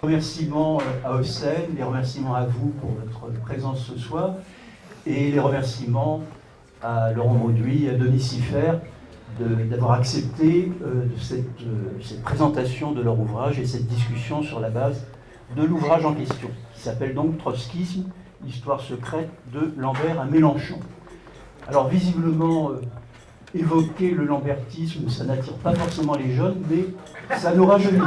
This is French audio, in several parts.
Remerciements à Hossein, les remerciements à vous pour votre présence ce soir, et les remerciements à Laurent Mauduit et à Denis Siffert d'avoir accepté cette présentation de leur ouvrage et cette discussion sur la base de l'ouvrage en question, qui s'appelle donc Trotskisme, l'histoire secrète de Lambert à Mélenchon. Alors visiblement, évoquer le lambertisme, ça n'attire pas forcément les jeunes, mais ça nous rajeunit.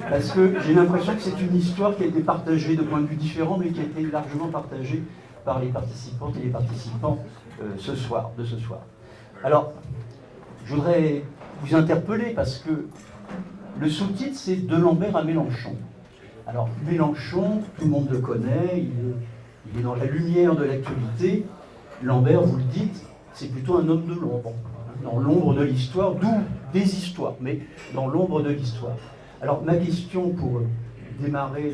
Parce que j'ai l'impression que c'est une histoire qui a été partagée de points de vue différents, mais qui a été largement partagée par les participantes et les participants de ce soir. Alors, je voudrais vous interpeller parce que le sous-titre, c'est De Lambert à Mélenchon. Alors, Mélenchon, tout le monde le connaît, il est dans la lumière de l'actualité. Lambert, vous le dites, c'est plutôt un homme de l'ombre, dans l'ombre de l'histoire, d'où des histoires, mais dans l'ombre de l'histoire. Alors, ma question pour démarrer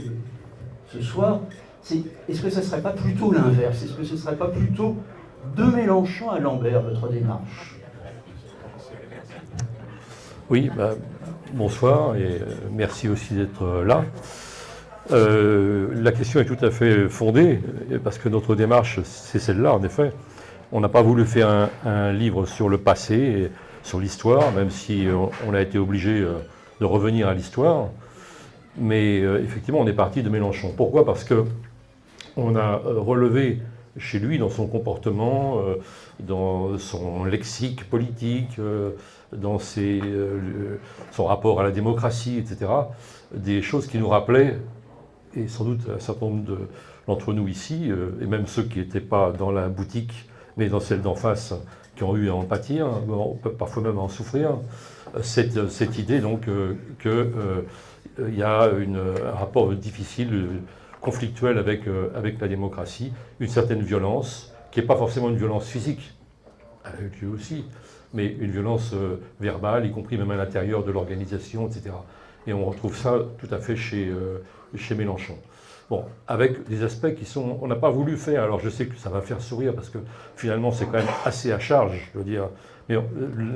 ce soir, c'est est-ce que ce ne serait pas plutôt l'inverse? Est-ce que ce ne serait pas plutôt de Mélenchon à Lambert, votre démarche? Oui, bonsoir et merci aussi d'être là. La question est tout à fait fondée, parce que notre démarche, c'est celle-là, en effet. On n'a pas voulu faire un livre sur le passé, et sur l'histoire, même si on a été obligé de revenir à l'histoire. Mais effectivement, on est parti de Mélenchon. Pourquoi? Parce qu'on a relevé chez lui, dans son comportement, dans son lexique politique, dans son rapport à la démocratie, etc., des choses qui nous rappelaient, et sans doute un certain nombre d'entre nous ici, et même ceux qui n'étaient pas dans la boutique, mais dans celle d'en face, qui ont eu à en pâtir, parfois même à en souffrir, cette idée donc qu'il y a un rapport difficile, conflictuel avec la démocratie, une certaine violence, qui n'est pas forcément une violence physique, elle a eu lieu aussi, mais une violence verbale, y compris même à l'intérieur de l'organisation, etc. Et on retrouve ça tout à fait chez Mélenchon. Bon, avec des aspects qui sont... On n'a pas voulu faire, alors je sais que ça va faire sourire, parce que finalement c'est quand même assez à charge, je veux dire, mais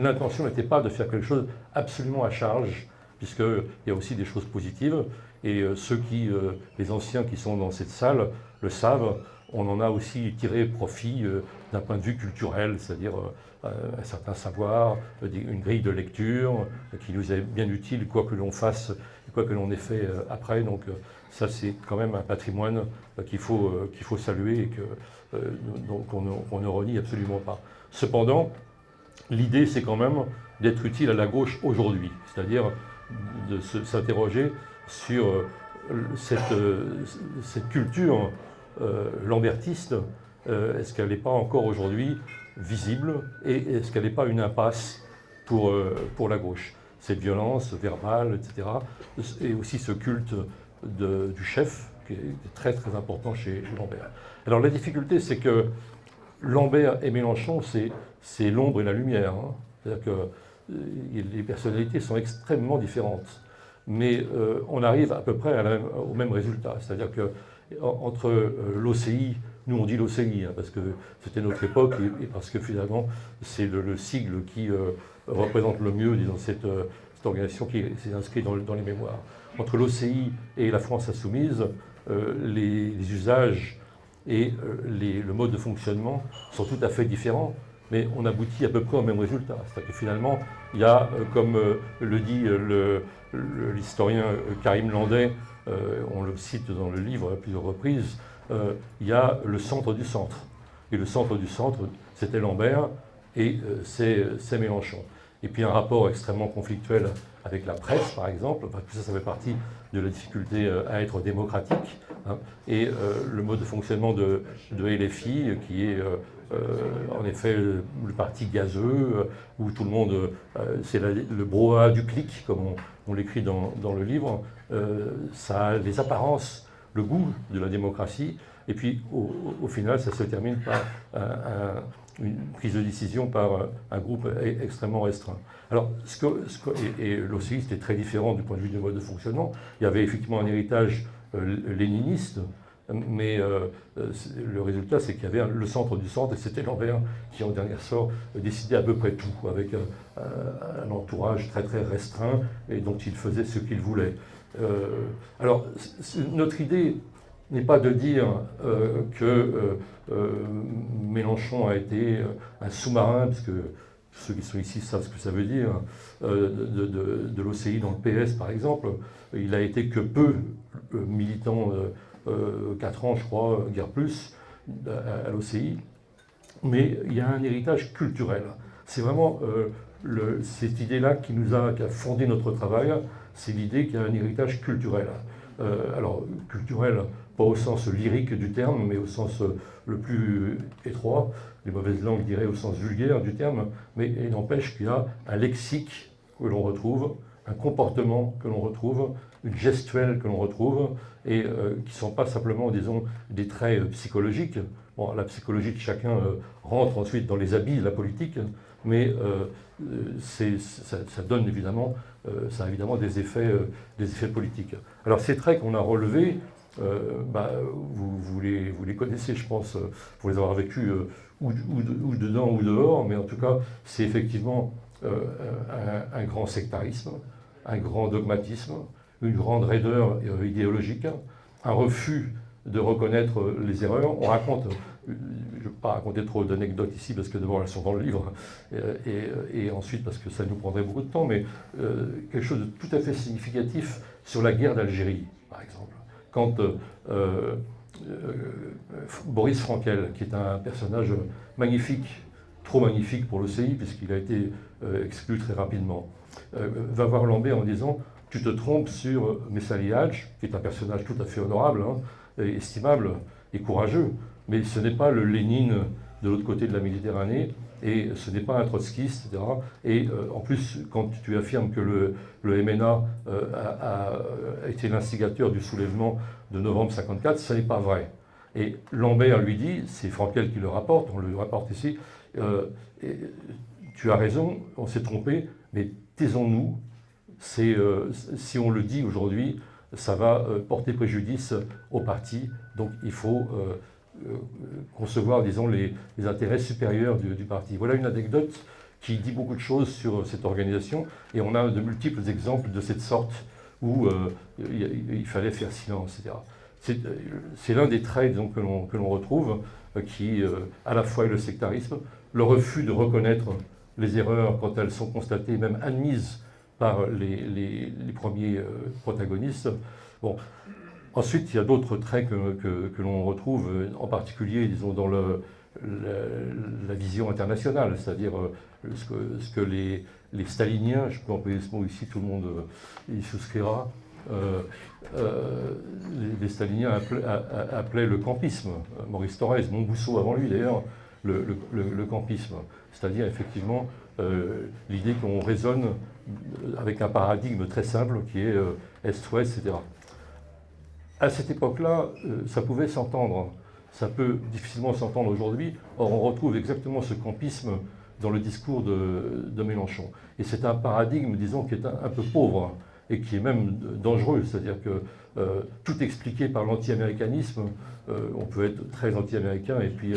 l'intention n'était pas de faire quelque chose absolument à charge, puisqu'il y a aussi des choses positives, et les anciens qui sont dans cette salle le savent, on en a aussi tiré profit d'un point de vue culturel, c'est-à-dire un certain savoir, une grille de lecture qui nous est bien utile, quoi que l'on fasse, quoi que l'on ait fait après. Donc ça, c'est quand même un patrimoine qu'il faut saluer et qu'on ne renie absolument pas. Cependant, l'idée, c'est quand même d'être utile à la gauche aujourd'hui, c'est-à-dire de s'interroger sur cette culture lambertiste. Est-ce qu'elle n'est pas encore aujourd'hui visible, et est-ce qu'elle n'est pas une impasse pour la gauche? Cette violence verbale, etc., et aussi ce culte du chef, qui est très très important chez Lambert. Alors la difficulté, c'est que Lambert et Mélenchon, c'est l'ombre et la lumière. Hein. C'est-à-dire que les personnalités sont extrêmement différentes. Mais on arrive à peu près au même résultat. C'est-à-dire que entre l'OCI, nous on dit l'OCI, hein, parce que c'était notre époque, et parce que finalement c'est le sigle qui représente le mieux, disons, cette organisation qui s'est inscrite dans les mémoires. Entre l'OCI et la France insoumise, les usages et le mode de fonctionnement sont tout à fait différents, mais on aboutit à peu près au même résultat. C'est-à-dire que finalement, il y a, comme le dit l'historien Karim Landais, on le cite dans le livre à plusieurs reprises, il y a le centre du centre. Et le centre du centre, c'était Lambert, et c'est Mélenchon. Et puis un rapport extrêmement conflictuel avec la presse, par exemple, parce que ça fait partie de la difficulté à être démocratique, hein, et le mode de fonctionnement de LFI, qui est en effet le parti gazeux, où tout le monde, c'est le brouhaha du clic, comme on l'écrit dans le livre, ça a les apparences, le goût de la démocratie, et puis au final, ça se termine par une prise de décision par un groupe extrêmement restreint. Alors, et l'OCI, c'était très différent du point de vue du mode de fonctionnement. Il y avait effectivement un héritage léniniste, Mais le résultat, c'est qu'il y avait le centre du centre, et c'était Lambert qui, en dernier sort, décidait à peu près tout, avec un entourage très très restreint, et dont il faisait ce qu'il voulait. Alors, notre idée n'est pas de dire que Mélenchon a été un sous-marin, parce que ceux qui sont ici savent ce que ça veut dire, de l'OCI dans le PS par exemple. Il a été que peu militant, 4 ans je crois, guère plus, à l'OCI. Mais il y a un héritage culturel. C'est vraiment cette idée-là qui a fondé notre travail, c'est l'idée qu'il y a un héritage culturel. Alors, culturel, pas au sens lyrique du terme, mais au sens le plus étroit. Les mauvaises langues diraient au sens vulgaire du terme, mais il n'empêche qu'il y a un lexique que l'on retrouve, un comportement que l'on retrouve, une gestuelle que l'on retrouve, et qui ne sont pas simplement, disons, des traits psychologiques. Bon, la psychologie de chacun rentre ensuite dans les habits de la politique, mais ça donne évidemment, ça a évidemment des effets politiques. Alors ces traits qu'on a relevés, vous les connaissez, je pense, pour les avoir vécus ou dedans ou dehors, mais en tout cas, c'est effectivement un grand sectarisme, un grand dogmatisme, une grande raideur idéologique, un refus de reconnaître les erreurs. On raconte, je ne vais pas raconter trop d'anecdotes ici, parce que d'abord elles sont dans le livre, et ensuite parce que ça nous prendrait beaucoup de temps, mais quelque chose de tout à fait significatif sur la guerre d'Algérie, par exemple. Quand Boris Frankel, qui est un personnage magnifique, trop magnifique pour l'OCI, puisqu'il a été exclu très rapidement, va voir Lambert en disant « Tu te trompes sur Messali Hadj, qui est un personnage tout à fait honorable, hein, et estimable et courageux, mais ce n'est pas le Lénine de l'autre côté de la Méditerranée, et ce n'est pas un trotskiste, etc. Et en plus, quand tu affirmes que le MNA a été l'instigateur du soulèvement de novembre 54, ce n'est pas vrai. » Et Lambert lui dit, c'est Frankel qui le rapporte, on le rapporte ici, tu as raison, on s'est trompé, mais taisons-nous, si on le dit aujourd'hui, ça va porter préjudice au parti, donc il faut concevoir, disons, les intérêts supérieurs du parti. Voilà une anecdote qui dit beaucoup de choses sur cette organisation, et on a de multiples exemples de cette sorte où il fallait faire silence, etc. C'est l'un des traits donc, que l'on retrouve, qui à la fois est le sectarisme, le refus de reconnaître les erreurs quand elles sont constatées, même admises par les premiers protagonistes. Bon. Ensuite, il y a d'autres traits que l'on retrouve, en particulier, disons, dans la vision internationale, c'est-à-dire ce que les staliniens, je peux employer ce mot ici, tout le monde y souscrira, les staliniens appelaient le campisme. Maurice Thorez, Montbousseau avant lui d'ailleurs, le campisme. C'est-à-dire effectivement l'idée qu'on raisonne avec un paradigme très simple qui est Est-Ouest, etc. À cette époque-là, ça pouvait s'entendre. Ça peut difficilement s'entendre aujourd'hui. Or, on retrouve exactement ce campisme dans le discours de Mélenchon. Et c'est un paradigme, disons, qui est un peu pauvre et qui est même dangereux. C'est-à-dire que tout expliqué par l'anti-américanisme, on peut être très anti-américain et puis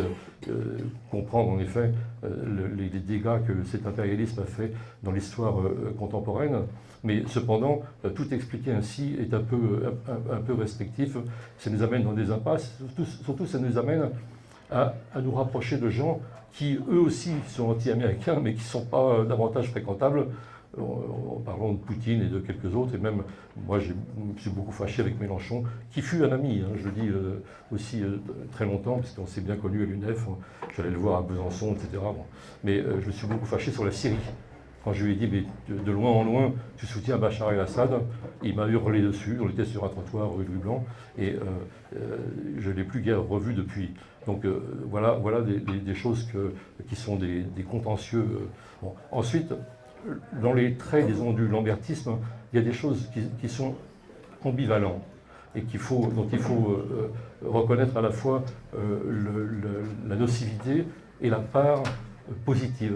comprendre en effet les dégâts que cet impérialisme a fait dans l'histoire contemporaine. Mais cependant, tout expliquer ainsi est un peu restrictif. Ça nous amène dans des impasses. Surtout ça nous amène à nous rapprocher de gens qui, eux aussi, sont anti-américains, mais qui ne sont pas davantage fréquentables. En parlant de Poutine et de quelques autres, et même, moi, je me suis beaucoup fâché avec Mélenchon, qui fut un ami, hein, je le dis aussi très longtemps, parce qu'on s'est bien connus à l'UNEF, j'allais le voir à Besançon, etc. Bon. Mais je me suis beaucoup fâché sur la Syrie. Quand je lui ai dit, mais de loin en loin, tu soutiens Bachar el-Assad, il m'a hurlé dessus, on était sur un trottoir rue Louis Blanc, et je ne l'ai plus guère revu depuis. Donc voilà des choses qui sont des contentieux. Bon. Ensuite, dans les traits, disons, du lambertisme, il y a des choses qui sont ambivalentes et dont il faut reconnaître à la fois la nocivité et la part positive.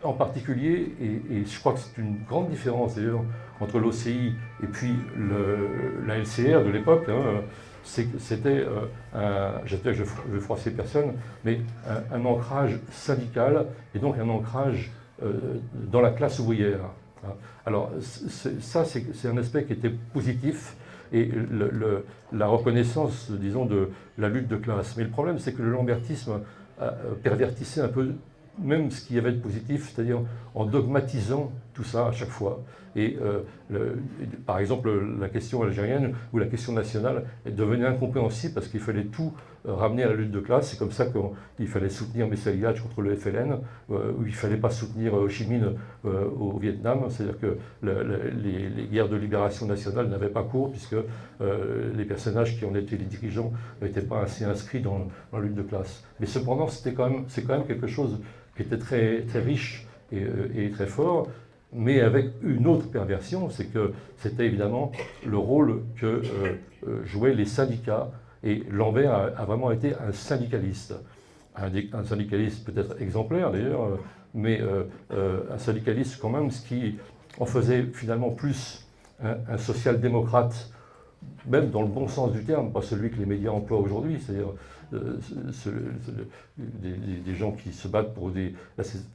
En particulier, et je crois que c'est une grande différence d'ailleurs entre l'OCI et puis la LCR de l'époque, hein, c'était, je vais froisser personne, mais un ancrage syndical et donc un ancrage dans la classe ouvrière. Alors ça, c'est un aspect qui était positif et la reconnaissance, disons, de la lutte de classe. Mais le problème, c'est que le lambertisme pervertissait un peu même ce qu'il y avait de positif, c'est-à-dire en dogmatisant tout ça à chaque fois. Et par exemple, la question algérienne ou la question nationale devenait incompréhensible parce qu'il fallait tout ramener à la lutte de classe. C'est comme ça qu'il fallait soutenir Messaliach contre le FLN, ou il ne fallait pas soutenir Ho Chi Minh au Vietnam. C'est-à-dire que les guerres de libération nationale n'avaient pas cours puisque les personnages qui en étaient les dirigeants n'étaient pas assez inscrits dans la lutte de classe. Mais cependant, c'est quand même quelque chose qui était très, très riche et très fort, mais avec une autre perversion, c'est que c'était évidemment le rôle que jouaient les syndicats, et Lambert a vraiment été un syndicaliste. Un syndicaliste peut-être exemplaire d'ailleurs, mais un syndicaliste quand même, ce qui en faisait finalement plus un social-démocrate, même dans le bon sens du terme, pas celui que les médias emploient aujourd'hui, c'est-à-dire des gens qui se battent pour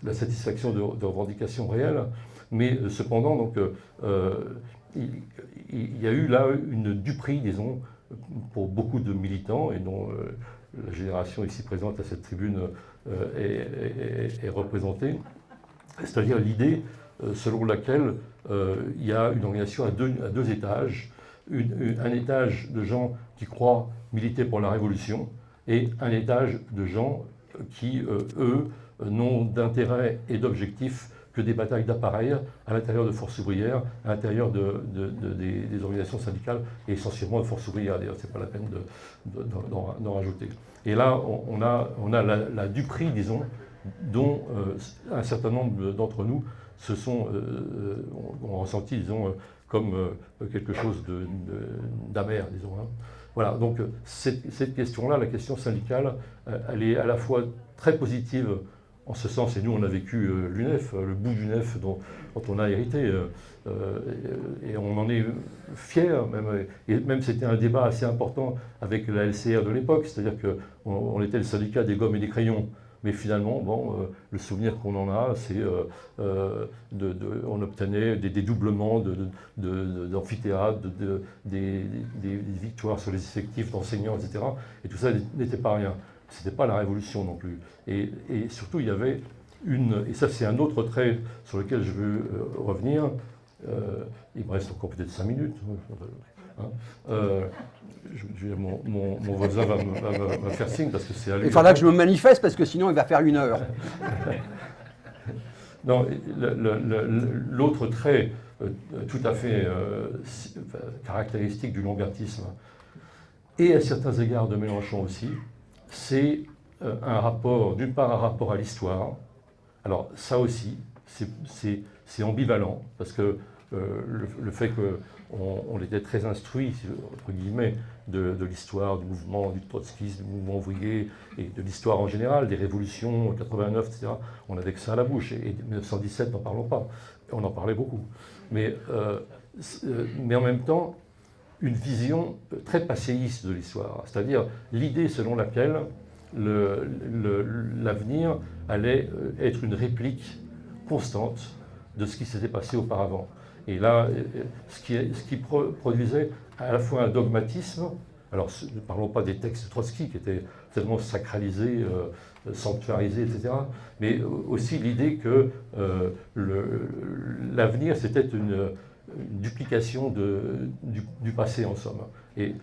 la satisfaction de revendications réelles, mais cependant, donc, il y a eu là une duperie, disons, pour beaucoup de militants, et dont la génération ici présente à cette tribune est représentée, c'est-à-dire l'idée selon laquelle il y a une organisation à deux étages, un étage de gens qui croient militer pour la révolution, et un étage de gens qui, eux, n'ont d'intérêt et d'objectif que des batailles d'appareils à l'intérieur de forces ouvrières, à l'intérieur des organisations syndicales, et essentiellement de forces ouvrières. D'ailleurs, ce n'est pas la peine d'en rajouter. Et là, on a la duperie, disons, dont un certain nombre d'entre nous ont ressenti, disons, comme quelque chose d'amer, disons. Hein. Voilà, donc cette question-là, la question syndicale, elle est à la fois très positive en ce sens, et nous on a vécu l'UNEF, le bout d'UNEF dont on a hérité, et on en est fiers, et même c'était un débat assez important avec la LCR de l'époque, c'est-à-dire qu'on était le syndicat des gommes et des crayons. Mais finalement, bon, le souvenir qu'on en a, c'est on obtenait des dédoublements d'amphithéâtres, des victoires sur les effectifs d'enseignants, etc. Et tout ça n'était pas rien. Ce n'était pas la révolution non plus. Et surtout, il y avait et ça c'est un autre trait sur lequel je veux revenir, il me reste encore peut-être 5 minutes. Hein. Mon voisin va me faire signe parce que c'est à lui. Il faudra que je me manifeste parce que sinon il va faire 1 heure. Non, l'autre trait tout à fait caractéristique du lambertisme, et à certains égards de Mélenchon aussi, c'est d'une part un rapport à l'histoire. Alors ça aussi, c'est ambivalent, parce que le fait qu'on était très instruit, entre guillemets, de l'histoire, du mouvement du trotskisme, du mouvement ouvrier, et de l'histoire en général, des révolutions, 89, etc. On n'avait que ça à la bouche, et 1917, n'en parlons pas. On en parlait beaucoup. Mais en même temps, une vision très passéiste de l'histoire, c'est-à-dire l'idée selon laquelle l'avenir allait être une réplique constante de ce qui s'était passé auparavant. Et là, ce qui produisait à la fois un dogmatisme, alors ne parlons pas des textes de Trotsky qui étaient tellement sacralisés, sanctuarisés, etc., mais aussi l'idée que l'avenir c'était une duplication du passé en somme. Et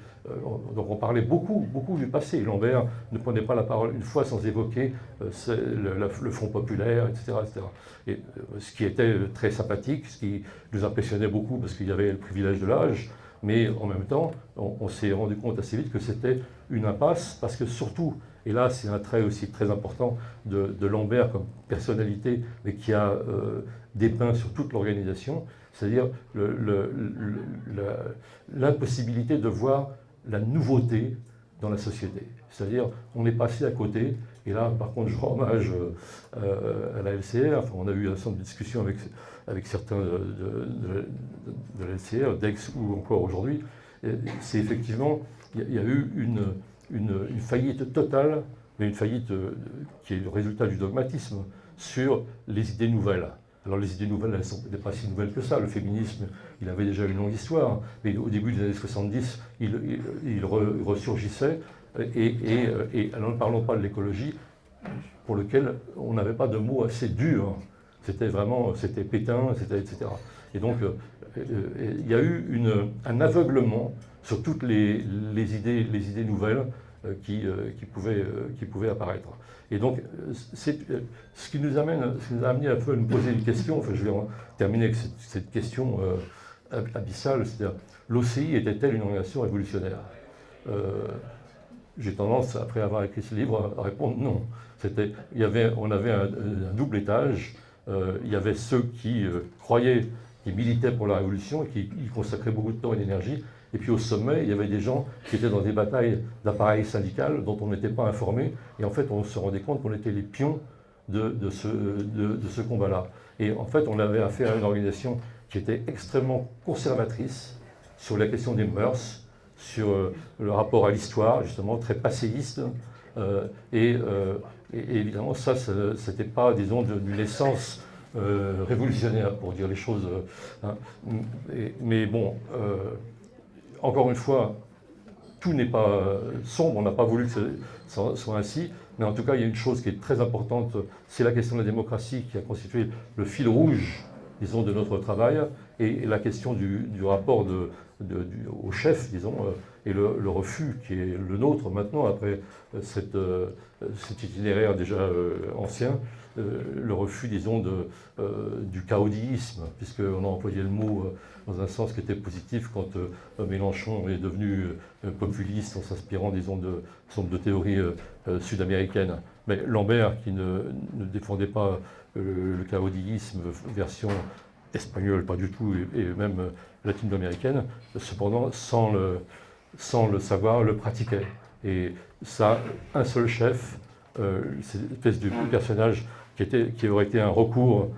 donc on parlait beaucoup du passé. Lambert ne prenait pas la parole une fois sans évoquer le Front populaire, etc. etc. Et ce qui était très sympathique, ce qui nous impressionnait beaucoup parce qu'il y avait le privilège de l'âge, mais en même temps, on s'est rendu compte assez vite que c'était une impasse, parce que surtout, et là c'est un trait aussi très important de Lambert comme personnalité, mais qui a dépeint sur toute l'organisation, c'est-à-dire l'impossibilité de voir la nouveauté dans la société. C'est-à-dire, on est passé à côté, et là, par contre, je rends hommage à la LCR. Enfin, on a eu un certain nombre de discussions avec certains de la LCR, d'ex ou encore aujourd'hui, c'est effectivement, il y a eu une faillite totale, mais une faillite qui est le résultat du dogmatisme sur les idées nouvelles. Alors les idées nouvelles, elles n'étaient pas si nouvelles que ça. Le féminisme, il avait déjà une longue histoire, mais au début des années 70, il ressurgissait. Et alors ne parlons pas de l'écologie, pour lequel on n'avait pas de mots assez durs. C'était Pétain, etc. Et donc, il y a eu un aveuglement sur toutes les idées nouvelles qui pouvaient apparaître. Et donc, ce qui nous a amené un peu à nous poser une question, enfin, je vais terminer avec cette question abyssale, c'est-à-dire, l'OCI était-elle une organisation révolutionnaire? J'ai tendance, après avoir écrit ce livre, à répondre non. On avait un double étage. Il y avait ceux qui croyaient, qui militaient pour la révolution et qui y consacraient beaucoup de temps et d'énergie. Et puis au sommet, il y avait des gens qui étaient dans des batailles d'appareil syndical dont on n'était pas informé. Et en fait, on se rendait compte qu'on était les pions de ce combat-là. Et en fait, on avait affaire à une organisation qui était extrêmement conservatrice sur la question des mœurs, sur le rapport à l'histoire, justement, très passéiste. Et évidemment, ça n'était pas, disons, d'une essence révolutionnaire, pour dire les choses. Mais bon, encore une fois, tout n'est pas sombre, on n'a pas voulu que ce soit ainsi, mais en tout cas, il y a une chose qui est très importante, c'est la question de la démocratie qui a constitué le fil rouge, disons, de notre travail, et la question du rapport au chef, disons, et le refus qui est le nôtre maintenant, après cet itinéraire déjà ancien, le refus, disons, du caudillisme, puisqu'on a employé le mot dans un sens qui était positif quand Mélenchon est devenu populiste en s'inspirant, disons, de théories sud-américaines. Mais Lambert, qui ne défendait pas le caudillisme version espagnole, pas du tout, et même latino-américaine, cependant, sans le savoir, le pratiquait. Et ça, un seul chef, cette espèce de personnage qui aurait été un recours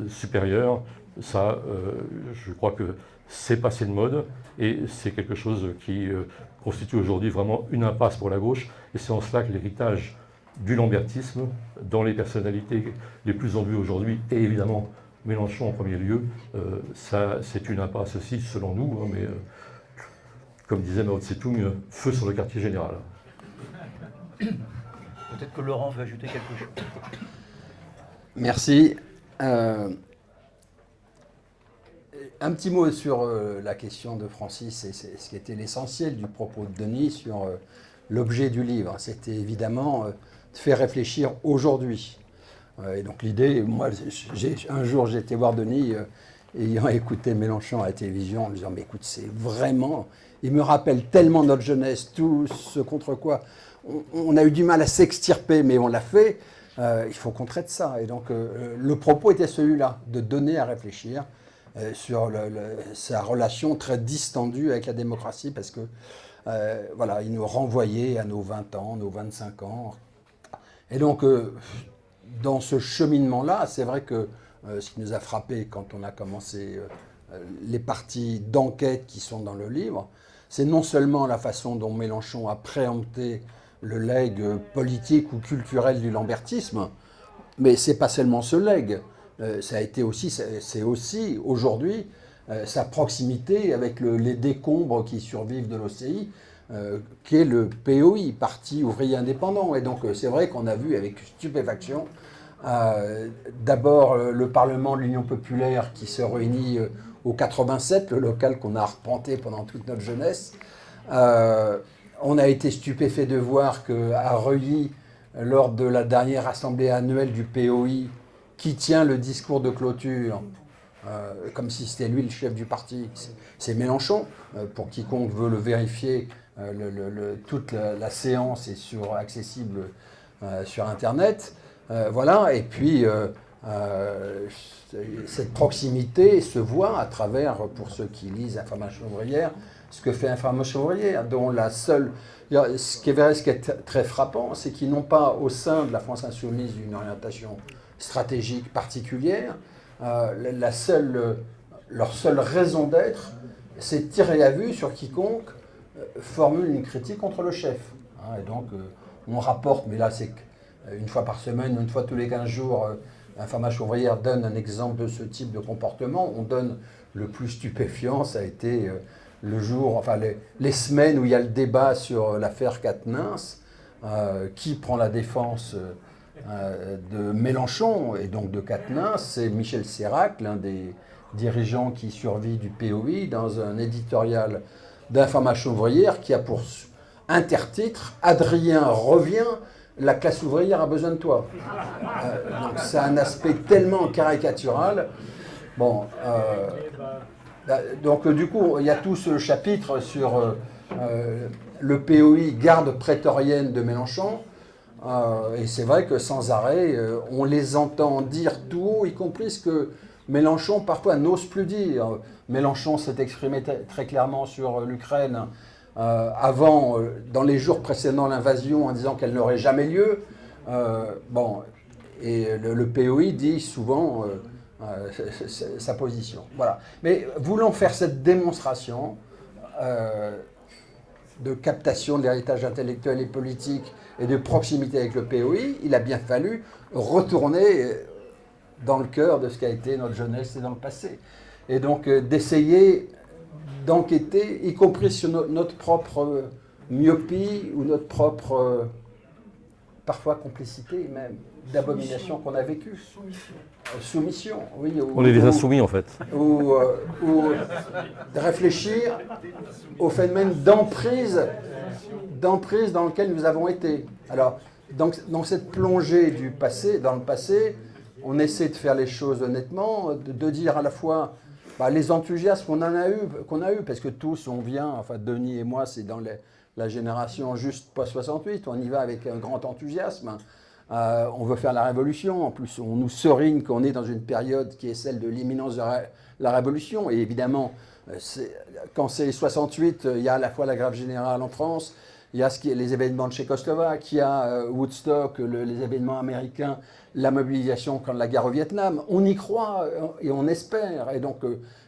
supérieur, ça, je crois que c'est passé de mode, et c'est quelque chose qui constitue aujourd'hui vraiment une impasse pour la gauche, et c'est en cela que l'héritage du lambertisme, dans les personnalités les plus en vue aujourd'hui, et évidemment Mélenchon en premier lieu, ça c'est une impasse aussi selon nous, hein, mais comme disait Mao Tse-tung, feu sur le quartier général. Peut-être que Laurent veut ajouter quelque chose. Merci. Un petit mot sur la question de Francis, et c'est ce qui était l'essentiel du propos de Denis sur l'objet du livre. C'était évidemment de faire réfléchir aujourd'hui. Et donc l'idée, moi, un jour j'ai été voir Denis, ayant écouté Mélenchon à la télévision, en lui disant, mais écoute, c'est vraiment, il me rappelle tellement notre jeunesse, tout ce contre quoi on a eu du mal à s'extirper, mais on l'a fait, il faut qu'on traite ça. Et donc le propos était celui-là, de donner à réfléchir sur sa relation très distendue avec la démocratie, parce que voilà, il nous renvoyait à nos 20 ans, nos 25 ans. Et donc, dans ce cheminement-là, c'est vrai que ce qui nous a frappé quand on a commencé les parties d'enquête qui sont dans le livre, c'est non seulement la façon dont Mélenchon a préempté le legs politique ou culturel du lambertisme, mais c'est pas seulement ce legs. Ça a été aussi, c'est aussi aujourd'hui sa proximité avec les décombres qui survivent de l'OCI, qui est le POI, Parti ouvrier indépendant. Et donc c'est vrai qu'on a vu avec stupéfaction d'abord le Parlement de l'Union populaire qui se réunit au 87, le local qu'on a arpenté pendant toute notre jeunesse. On a été stupéfait de voir qu'à Reuilly, lors de la dernière assemblée annuelle du POI, qui tient le discours de clôture, comme si c'était lui le chef du parti, c'est Mélenchon. Pour quiconque veut le vérifier, toute la séance est accessible sur Internet. Voilà, et puis cette proximité se voit à travers, pour ceux qui lisent Information ouvrière, ce que fait Information ouvrière, dont ce qui est très frappant, c'est qu'ils n'ont pas au sein de la France insoumise une orientation stratégique particulière. Leur seule raison d'être, c'est tirer à vue sur quiconque formule une critique contre le chef. Hein, et donc, on rapporte, mais là, c'est une fois par semaine, une fois tous les 15 jours, Information ouvrière donne un exemple de ce type de comportement. On donne le plus stupéfiant, ça a été le jour, enfin les semaines où il y a le débat sur l'affaire Quatennens, qui prend la défense de Mélenchon et donc de Quatennens, c'est Michel Sérac, l'un des dirigeants qui survit du POI, dans un éditorial d'Information ouvrière qui a pour intertitre « Adrien revient, la classe ouvrière a besoin de toi ». Donc c'est un aspect tellement caricatural. Bon, donc du coup, il y a tout ce chapitre sur le POI, garde prétorienne de Mélenchon. Et c'est vrai que sans arrêt, on les entend dire tout haut, y compris ce que Mélenchon parfois n'ose plus dire. Mélenchon s'est exprimé très clairement sur l'Ukraine avant, dans les jours précédant l'invasion, en disant qu'elle n'aurait jamais lieu. Bon, et le POI dit souvent sa position. Voilà. Mais voulant faire cette démonstration de captation de l'héritage intellectuel et politique et de proximité avec le POI, il a bien fallu retourner dans le cœur de ce qu'a été notre jeunesse et dans le passé. Et donc d'essayer d'enquêter, y compris sur notre propre myopie ou notre propre, parfois complicité même, d'abomination qu'on a vécue. Soumission, oui. On est des insoumis en fait. Ou de réfléchir au phénomène d'emprise dans lequel nous avons été. Alors, dans cette plongée du passé, dans le passé, on essaie de faire les choses honnêtement, de dire à la fois les enthousiasmes qu'on a eu, parce que tous, on vient, enfin Denis et moi, c'est dans la génération juste post-68, on y va avec un grand enthousiasme. On veut faire la révolution, en plus on nous serigne qu'on est dans une période qui est celle de l'imminence de la révolution, et évidemment, quand c'est 68, il y a à la fois la grève générale en France, il y a les événements de Tchécoslovaque, il y a Woodstock, les événements américains, la mobilisation contre la guerre au Vietnam. On y croit et on espère. Et donc,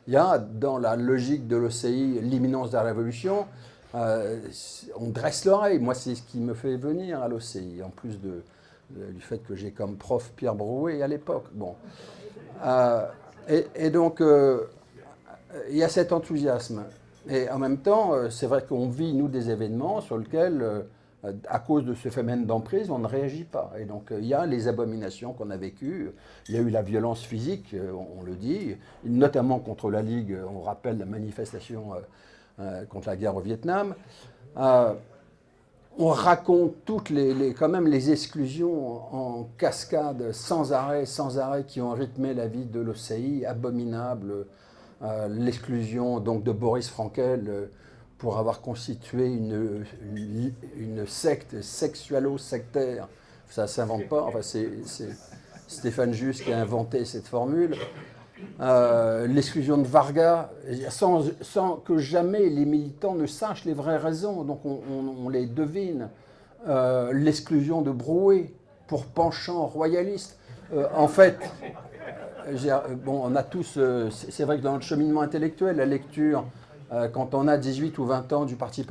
il y a dans la logique de l'OCI l'imminence de la révolution. On dresse l'oreille. Moi, c'est ce qui me fait venir à l'OCI, en plus du fait que j'ai comme prof Pierre Brouet à l'époque. Bon. Et donc, il y a cet enthousiasme. Et en même temps, c'est vrai qu'on vit, nous, des événements sur lesquels, à cause de ce phénomène d'emprise, on ne réagit pas. Et donc, il y a les abominations qu'on a vécues. Il y a eu la violence physique, on le dit, notamment contre la Ligue. On rappelle la manifestation contre la guerre au Vietnam. On raconte toutes quand même les exclusions en cascade sans arrêt, qui ont rythmé la vie de l'OCI, abominables. L'exclusion donc de Boris Frankel pour avoir constitué une secte sexualo-sectaire. Ça ne s'invente pas, enfin, c'est Stéphane Just qui a inventé cette formule. L'exclusion de Varga, sans que jamais les militants ne sachent les vraies raisons, donc on les devine. L'exclusion de Brouet pour penchant royaliste. En fait, bon, on a tous, c'est vrai que dans le cheminement intellectuel, la lecture, quand on a 18 ou 20 ans du parti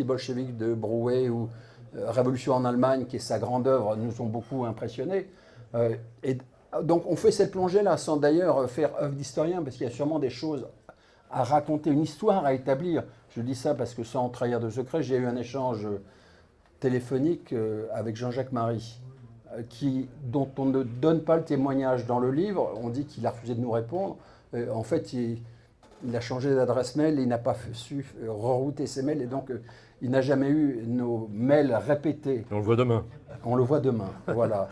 bolchevique de Brouet ou Révolution en Allemagne, qui est sa grande œuvre, nous ont beaucoup impressionnés. Et donc on fait cette plongée-là, sans d'ailleurs faire œuvre d'historien, parce qu'il y a sûrement des choses à raconter, une histoire à établir. Je dis ça parce que sans trahir de secret, j'ai eu un échange téléphonique avec Jean-Jacques Marie, dont on ne donne pas le témoignage dans le livre. On dit qu'il a refusé de nous répondre. En fait, il a changé d'adresse mail, il n'a pas su rerouter ses mails, et donc il n'a jamais eu nos mails répétés. On le voit demain. On le voit demain, voilà.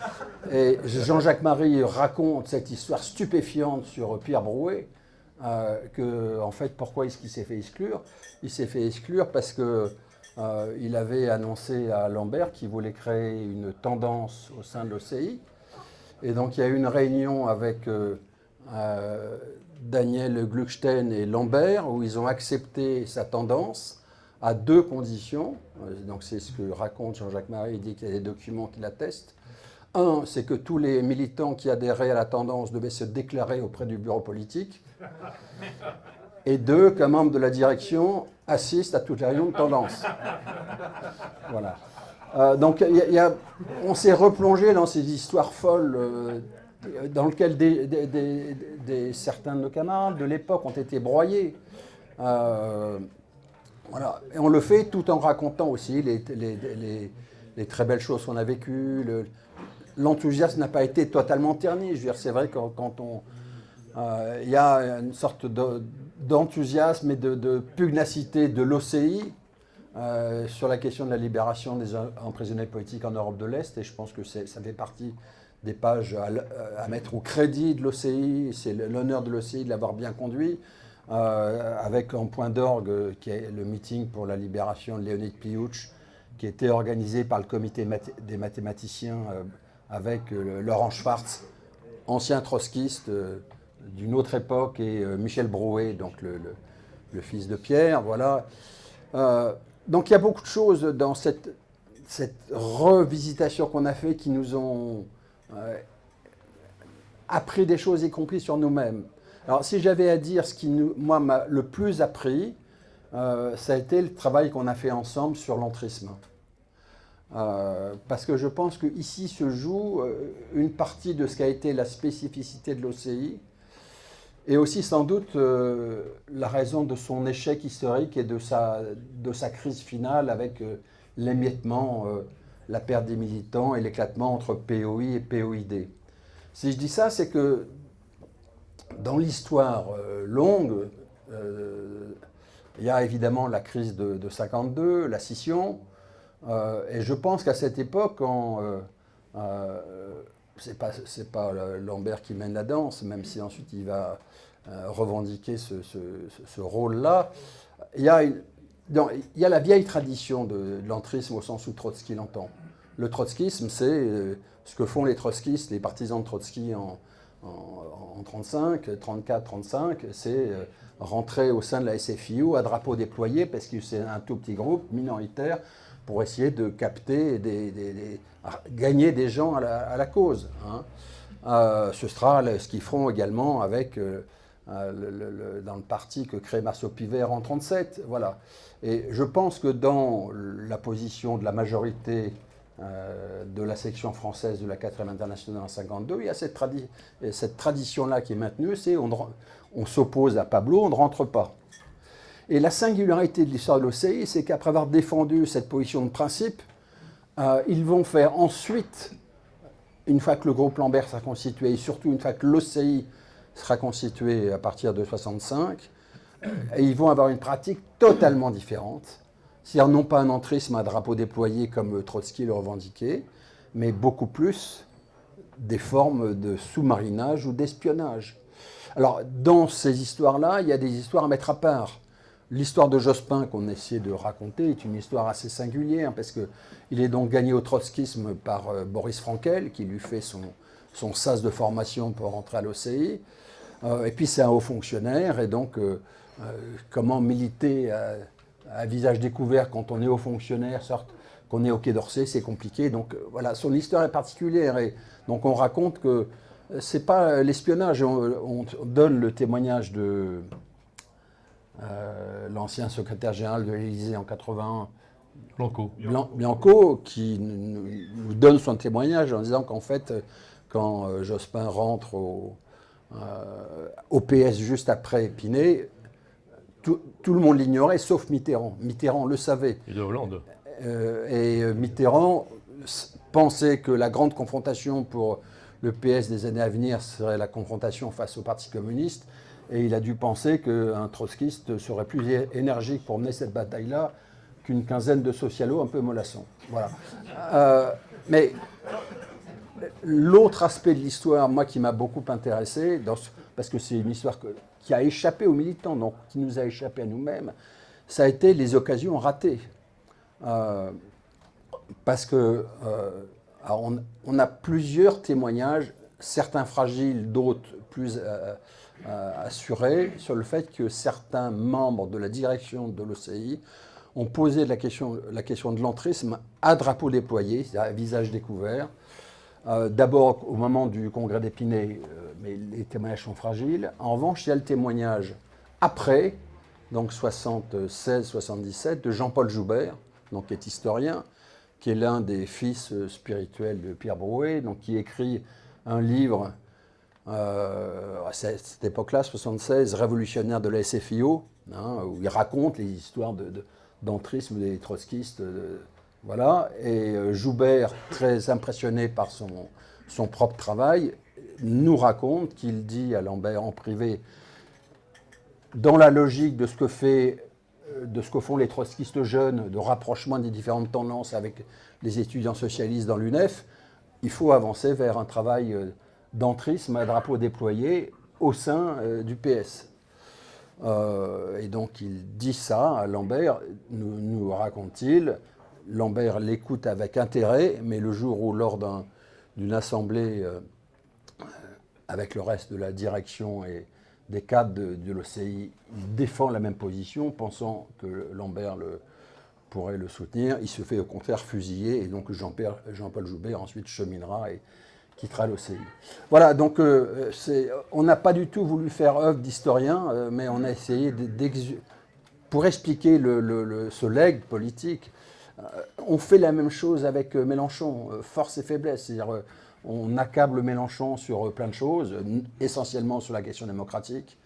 Et Jean-Jacques Marie raconte cette histoire stupéfiante sur Pierre Brouet, en fait, pourquoi est-ce qu'il s'est fait exclure? Il s'est fait exclure parce que il avait annoncé à Lambert qu'il voulait créer une tendance au sein de l'OCI. Et donc il y a eu une réunion avec Daniel Gluckstein et Lambert où ils ont accepté sa tendance à deux conditions. Donc c'est ce que raconte Jean-Jacques Marie, il dit qu'il y a des documents qui l'attestent. Un, c'est que tous les militants qui adhéraient à la tendance devaient se déclarer auprès du bureau politique. et 2, qu'un membre de la direction assiste à toutes les réunions de tendance. Voilà. Donc, on s'est replongé dans ces histoires folles dans lesquelles certains de nos camarades de l'époque ont été broyés. Voilà. Et on le fait tout en racontant aussi les très belles choses qu'on a vécues. L'enthousiasme n'a pas été totalement terni. Je veux dire, c'est vrai que quand on... il y a une sorte d'enthousiasme et de pugnacité de l'OCI sur la question de la libération des emprisonnés politiques en Europe de l'Est. Et je pense que ça fait partie des pages à mettre au crédit de l'OCI. C'est l'honneur de l'OCI de l'avoir bien conduit. Avec en point d'orgue qui est le meeting pour la libération de Léonid Pliouch, qui était organisé par le comité des mathématiciens avec Laurent Schwartz, ancien trotskiste d'une autre époque, et Michel Brouet, donc le fils de Pierre. Voilà. Donc il y a beaucoup de choses dans cette revisitation qu'on a fait qui nous ont appris des choses, y compris sur nous-mêmes. Alors, si j'avais à dire ce qui, moi, m'a le plus appris, ça a été le travail qu'on a fait ensemble sur l'entrisme. Parce que je pense qu'ici se joue une partie de ce qu'a été la spécificité de l'OCI, et aussi sans doute la raison de son échec historique et de sa crise finale avec l'émiettement, la perte des militants et l'éclatement entre POI et POID. Si je dis ça, c'est que dans l'histoire longue, il y a évidemment la crise de 52, la scission, et je pense qu'à cette époque, c'est pas Lambert qui mène la danse, même si ensuite il va revendiquer ce rôle-là. Il y a la vieille tradition de l'entrisme au sens où Trotsky l'entend. Le trotskisme, c'est ce que font les trotskistes, les partisans de Trotsky en 35, 34, 35, c'est rentrer au sein de la SFIO à drapeau déployé, parce que c'est un tout petit groupe minoritaire, pour essayer de capter, gagner des gens à la cause. Hein. Ce sera ce qu'ils feront également avec, dans le parti que crée Marceau Pivert en 1937. Voilà. Et je pense que dans la position de la majorité de la section française de la 4e internationale en 1952, il y a cette tradition-là qui est maintenue, c'est on s'oppose à Pablo, on ne rentre pas. Et la singularité de l'histoire de l'OCI, c'est qu'après avoir défendu cette position de principe, ils vont faire ensuite, une fois que le groupe Lambert sera constitué, et surtout une fois que l'OCI sera constitué à partir de 1965, et ils vont avoir une pratique totalement différente. C'est-à-dire non pas un entrisme à drapeau déployé comme Trotsky le revendiquait, mais beaucoup plus des formes de sous-marinage ou d'espionnage. Alors, dans ces histoires-là, il y a des histoires à mettre à part. L'histoire de Jospin qu'on essaie de raconter est une histoire assez singulière, parce qu'il est donc gagné au trotskisme par Boris Frankel, qui lui fait son sas de formation pour rentrer à l'OCI. Et puis c'est un haut fonctionnaire, et donc comment militer à visage découvert quand on est haut fonctionnaire, sorte qu'on est au Quai d'Orsay, c'est compliqué. Donc voilà, son histoire est particulière, et donc on raconte que c'est pas l'espionnage. On donne le témoignage de l'ancien secrétaire général de l'Élysée en 81, Bianco, qui nous donne son témoignage en disant qu'en fait, quand Jospin rentre au PS juste après Épinay, tout le monde l'ignorait, sauf Mitterrand. Mitterrand le savait. Et de Hollande. Et Mitterrand pensait que la grande confrontation pour le PS des années à venir serait la confrontation face au Parti communiste. Et il a dû penser qu'un trotskiste serait plus énergique pour mener cette bataille-là qu'une quinzaine de socialos un peu mollassons. Voilà. Mais l'autre aspect de l'histoire, moi, qui m'a beaucoup intéressé, parce que c'est une histoire qui a échappé aux militants, donc qui nous a échappé à nous-mêmes, ça a été les occasions ratées. Parce que on a plusieurs témoignages, certains fragiles, d'autres plus assurés, sur le fait que certains membres de la direction de l'OCI ont posé la question de l'entrisme à drapeau déployé, c'est-à-dire à visage découvert. D'abord au moment du congrès d'Épinay, mais les témoignages sont fragiles. En revanche, il y a le témoignage après, donc 76-77, de Jean-Paul Joubert, donc qui est historien, qui est l'un des fils spirituels de Pierre Brouet, donc qui écrit un livre à cette époque-là, 76, révolutionnaire de la SFIO, hein, où il raconte les histoires d'entrisme des trotskistes. Voilà. Et Joubert, très impressionné par son propre travail, nous raconte qu'il dit à Lambert en privé, dans la logique de ce que font les trotskistes jeunes, de rapprochement des différentes tendances avec les étudiants socialistes dans l'UNEF, il faut avancer vers un travail d'entrisme à drapeau déployé au sein du PS. Et donc il dit ça à Lambert, nous raconte-t-il. Lambert l'écoute avec intérêt, mais le jour où, lors d'une assemblée avec le reste de la direction et des cadres de l'OCI, il défend la même position, pensant que Lambert pourrait le soutenir. Il se fait au contraire fusiller, et donc Jean-Paul Joubert ensuite cheminera et quittera l'OCI. Voilà, donc on n'a pas du tout voulu faire œuvre d'historien, mais on a essayé pour expliquer ce legs politique. On fait la même chose avec Mélenchon, force et faiblesse, c'est-à-dire on accable Mélenchon sur plein de choses, essentiellement sur la question démocratique,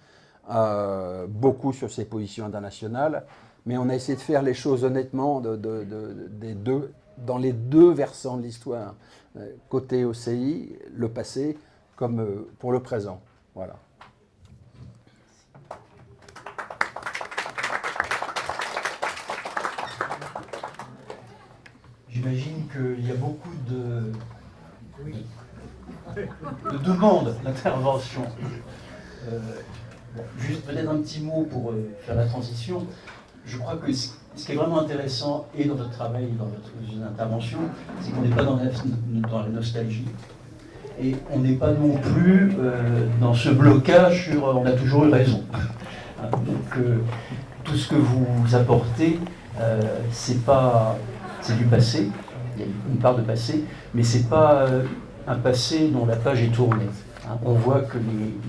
beaucoup sur ses positions internationales, mais on a essayé de faire les choses honnêtement dans les deux versants de l'histoire, côté OCI, le passé, comme pour le présent. Voilà. J'imagine qu'il y a beaucoup de demandes d'intervention. Juste peut-être un petit mot pour faire la transition. Je crois que ce qui est vraiment intéressant, et dans votre travail, et dans votre intervention, c'est qu'on n'est pas dans la nostalgie, et on n'est pas non plus dans ce blocage sur on a toujours eu raison. Donc tout ce que vous apportez, c'est du passé, il y a une part de passé, mais c'est pas un passé dont la page est tournée. On voit que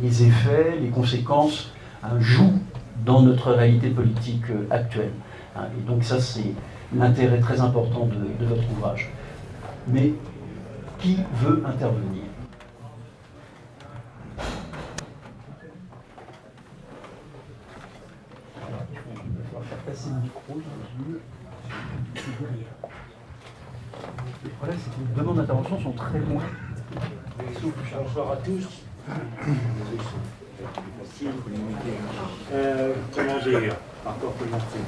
les effets, les conséquences jouent dans notre réalité politique actuelle. Et donc ça, c'est l'intérêt très important de votre ouvrage. Mais qui veut intervenir ? Alors, il va faire passer le micro, Le problème, c'est que les demandes d'intervention sont très loin. Bonsoir à tous. Comment dire? Par quoi commencer?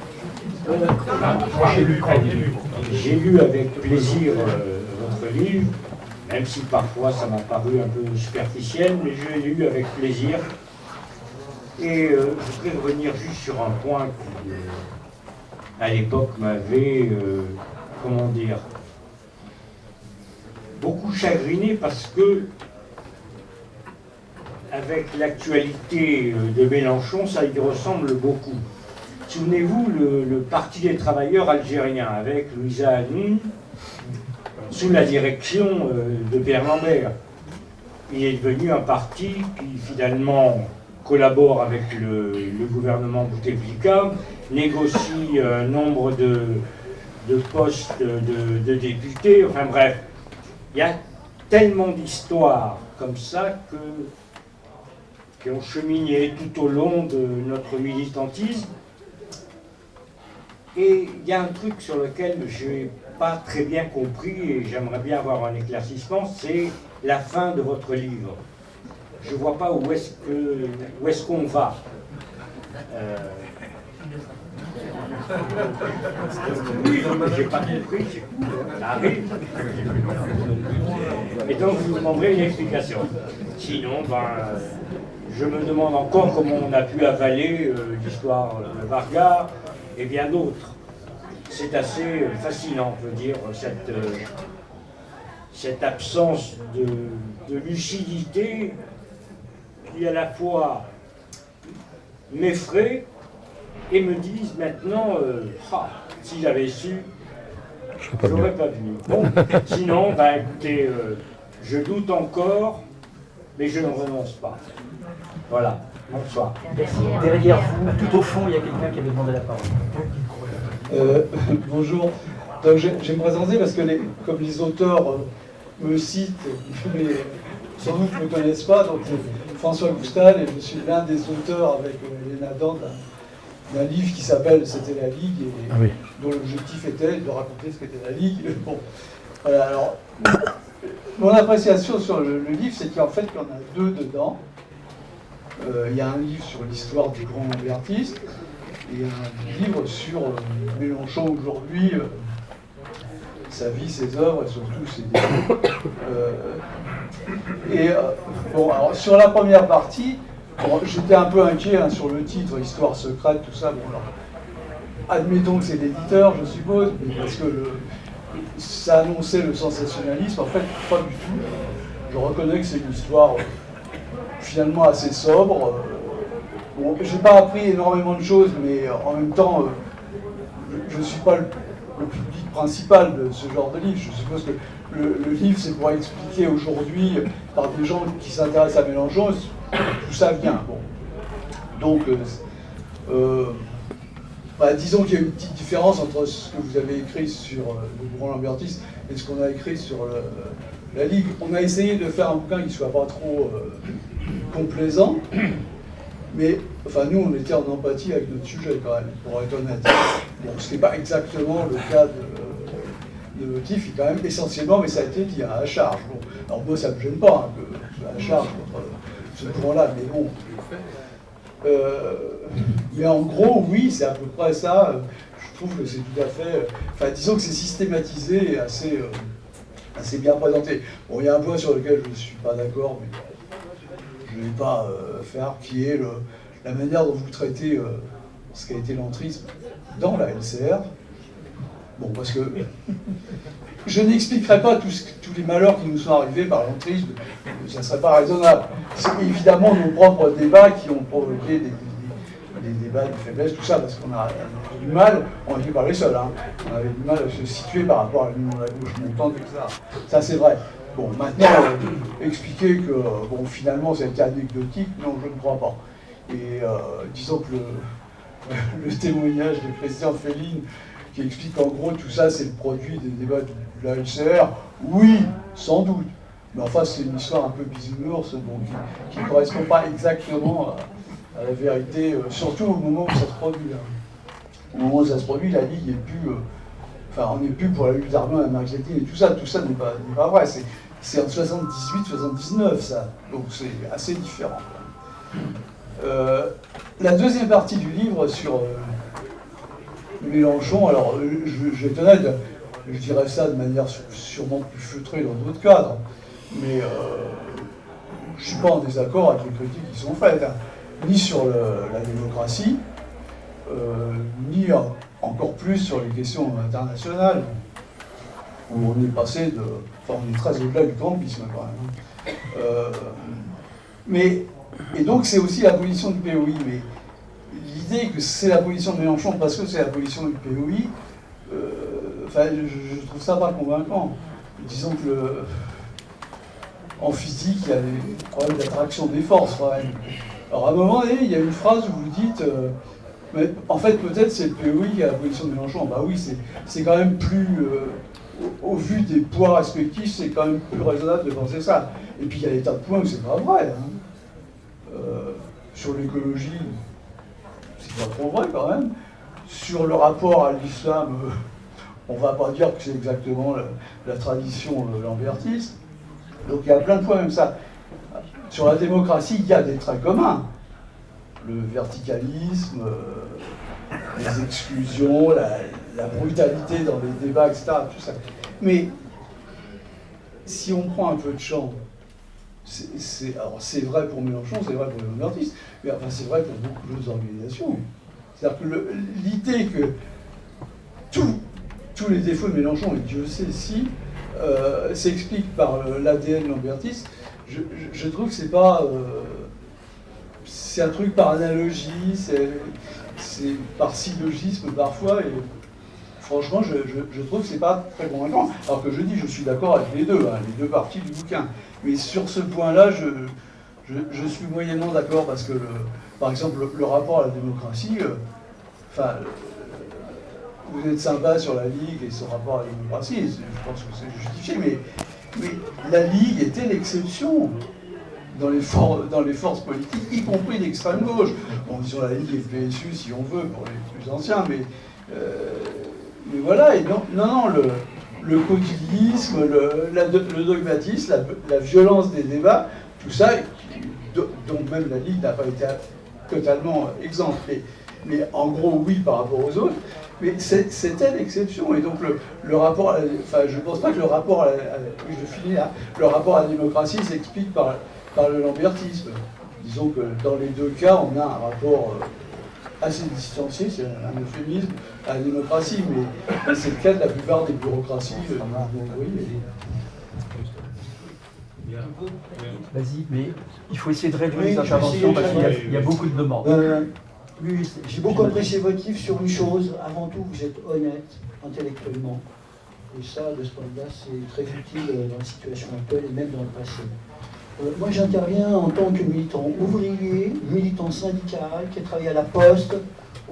J'ai lu avec plaisir votre livre, même si parfois ça m'a paru un peu superficiel, mais je l'ai lu avec plaisir. Et je voudrais revenir juste sur un point qui, à l'époque, m'avait, comment dire, beaucoup chagriné parce que, avec l'actualité de Mélenchon, ça y ressemble beaucoup. Souvenez-vous, le Parti des travailleurs algériens, avec Louisa Hanoun, sous la direction de Pierre Lambert. Il est devenu un parti qui, finalement, collabore avec le gouvernement Bouteflika, négocie un nombre de postes de députés, enfin bref. Il y a tellement d'histoires comme ça qui ont cheminé tout au long de notre militantisme. Et il y a un truc sur lequel je n'ai pas très bien compris et j'aimerais bien avoir un éclaircissement, c'est la fin de votre livre. Je ne vois pas où est-ce qu'on va. Oui, je n'ai pas compris, ça arrive. Et donc je vous demanderai une explication. Sinon, je me demande encore comment on a pu avaler l'histoire de Vargas et bien d'autres. C'est assez fascinant, on peut dire, cette absence de lucidité qui à la fois m'effraie et me disent maintenant, si j'avais su, je n'aurais pas venu. Bon, sinon, écoutez, je doute encore, mais je ne renonce pas. Voilà. Bonsoir. Derrière vous, tout au fond, il y a quelqu'un qui avait demandé la parole. Bonjour. Donc, je vais me présenter parce que comme les auteurs me citent, mais sans doute ne me connaissent pas, donc François Goustal, et je suis l'un des auteurs avec Léna Dante d'un livre qui s'appelle C'était la Ligue, et dont l'objectif était de raconter ce qu'était la Ligue. Bon, voilà, alors, mon appréciation sur le livre, c'est qu'en fait, il y en a deux dedans. Il y a un livre sur l'histoire du grand lambertiste, et un livre sur Mélenchon aujourd'hui, sa vie, ses œuvres et surtout ses débuts. Bon, alors sur la première partie, bon, j'étais un peu inquiet sur le titre, Histoire secrète, tout ça. Bon, alors, admettons que c'est l'éditeur, je suppose, mais parce que ça annonçait le sensationnalisme. En fait, pas du tout. Je reconnais que c'est une histoire finalement assez sobre. Bon, j'ai pas appris énormément de choses, mais en même temps, je ne suis pas le public principal de ce genre de livre. Je suppose que le livre, c'est pour expliquer aujourd'hui, par des gens qui s'intéressent à Mélenchon, d'où ça vient. Bon. Donc, disons qu'il y a une petite différence entre ce que vous avez écrit sur le grand lambertiste et ce qu'on a écrit sur la Ligue. On a essayé de faire un bouquin qui ne soit pas trop complaisant, mais enfin, nous, on était en empathie avec notre sujet, quand même, pour être honnête. Bon, ce n'est pas exactement le cas de votre livre, quand même, essentiellement, mais ça a été dit à charge. Bon, alors moi, ça ne me gêne pas à charge contre ce point-là, mais bon. Mais en gros, oui, c'est à peu près ça. Je trouve que c'est tout à fait... Enfin, disons que c'est systématisé et assez bien présenté. Bon, il y a un point sur lequel je ne suis pas d'accord, mais je ne vais pas faire, qui est la manière dont vous traitez ce qu'a été l'entrisme dans la LCR. Bon, parce que je n'expliquerai pas tous les malheurs qui nous sont arrivés par l'entrisme, ça ne serait pas raisonnable. C'est évidemment nos propres débats qui ont provoqué des débats de faiblesse, tout ça, parce qu'on a du mal, on n'était pas les seuls, hein, on avait du mal à se situer par rapport à l'union de la gauche montante, tout ça. Ça, c'est vrai. Bon, maintenant, expliquer que, bon, finalement, c'était anecdotique, non, je ne crois pas. Et disons que le témoignage de Christian Féline, qui explique qu'en gros, tout ça, c'est le produit des débats de la LCR, oui, sans doute. Mais enfin, c'est une histoire un peu bisounours, bon, qui ne correspond pas exactement à la vérité, surtout au moment où ça se produit. Au moment où ça se produit, la Ligue n'est plus... Enfin, on n'est plus pour la lutte armée à Marx-Lénine et tout ça n'est pas vrai. C'est en 78-79, ça. Donc c'est assez différent. La deuxième partie du livre sur Mélenchon, alors je vais être honnête, je dirais ça de manière sûrement plus feutrée dans d'autres cadres, mais je ne suis pas en désaccord avec les critiques qui sont faites, hein, ni sur la démocratie, ni encore plus sur les questions internationales, où on est passé de... Enfin, on est très au-delà du trumpisme, quand même. Et donc, c'est aussi la position du POI. Mais l'idée que c'est la position de Mélenchon parce que c'est la position du POI, enfin, je trouve ça pas convaincant. Disons que en physique, il y a des problèmes d'attraction des forces, quand même. Alors, à un moment donné, il y a une phrase où vous dites... mais en fait, peut-être c'est le POI qui a la position de Mélenchon. Bah oui, c'est quand même plus... au vu des poids respectifs, c'est quand même plus raisonnable de penser ça. Et puis il y a des tas de points où c'est pas vrai. Hein. Sur l'écologie, c'est pas trop vrai quand même. Sur le rapport à l'islam, on va pas dire que c'est exactement la tradition lambertiste. Donc il y a plein de points comme ça. Sur la démocratie, il y a des traits communs. Le verticalisme, les exclusions, la brutalité dans les débats, etc. Tout ça. Mais si on prend un peu de champ, alors c'est vrai pour Mélenchon, c'est vrai pour les lambertistes, mais enfin c'est vrai pour beaucoup d'autres organisations. C'est-à-dire que l'idée que tous les défauts de Mélenchon, et Dieu sait si, s'expliquent par l'ADN lambertiste, je trouve que c'est pas... c'est un truc par analogie, c'est par syllogisme parfois, et franchement, je trouve que c'est pas très convaincant. Alors que je dis, je suis d'accord avec les deux parties du bouquin. Mais sur ce point-là, je suis moyennement d'accord parce que, par exemple, le rapport à la démocratie, vous êtes sympa sur la Ligue et son rapport à la démocratie, je pense que c'est justifié, mais la Ligue était l'exception dans les forces politiques, y compris l'extrême gauche. Bon, disons la Ligue et le PSU si on veut, pour les plus anciens, mais voilà, et non, le quotidianisme, le dogmatisme, la violence des débats, tout ça, dont même la Ligue n'a pas été totalement exempte. Mais en gros, oui, par rapport aux autres, mais c'était l'exception. Et donc, le rapport, je ne pense pas que le rapport je finis là, le rapport à la démocratie s'explique par le lambertisme. Disons que dans les deux cas, on a un rapport assez distancié, c'est un euphémisme, à la démocratie, mais c'est le cas de la plupart des bureaucraties. Vas-y, mais il faut essayer de réduire les interventions parce qu'il y a beaucoup de demandes. Oui, j'ai beaucoup apprécié votre livre sur une chose. Avant tout, vous êtes honnête intellectuellement. Et ça, de ce point de vue-là, c'est très utile dans la situation actuelle et même dans le passé. Moi, j'interviens en tant que militant ouvrier, militant syndical, qui a travaillé à la Poste,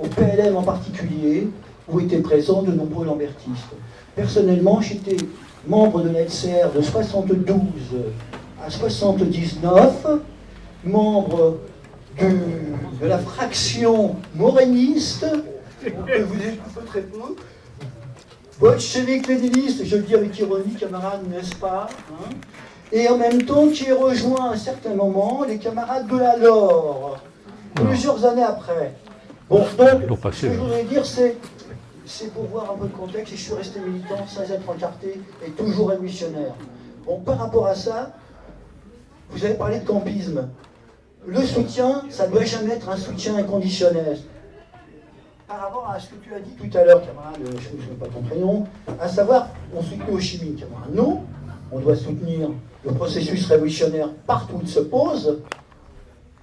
au PLM en particulier, où étaient présents de nombreux lambertistes. Personnellement, j'étais membre de la LCR de 72 à 79, membre de la fraction moréniste, que vous écoutez très peu, bolchevique léniniste, je le dis avec ironie, camarades, n'est-ce pas, hein, et en même temps qui a rejoint à un certain moment les camarades de la LOR, plusieurs années après. Bon, donc, ce que je voudrais dire, c'est pour voir un peu le contexte, et je suis resté militant sans être encarté et toujours révolutionnaire. Bon, par rapport à ça, vous avez parlé de campisme. Le soutien, ça ne doit jamais être un soutien inconditionnel. Par rapport à ce que tu as dit tout à l'heure, camarade, je ne me souviens pas ton prénom, à savoir, on soutient Ho Chi Minh, camarade. Non, on doit soutenir le processus révolutionnaire partout où il se pose,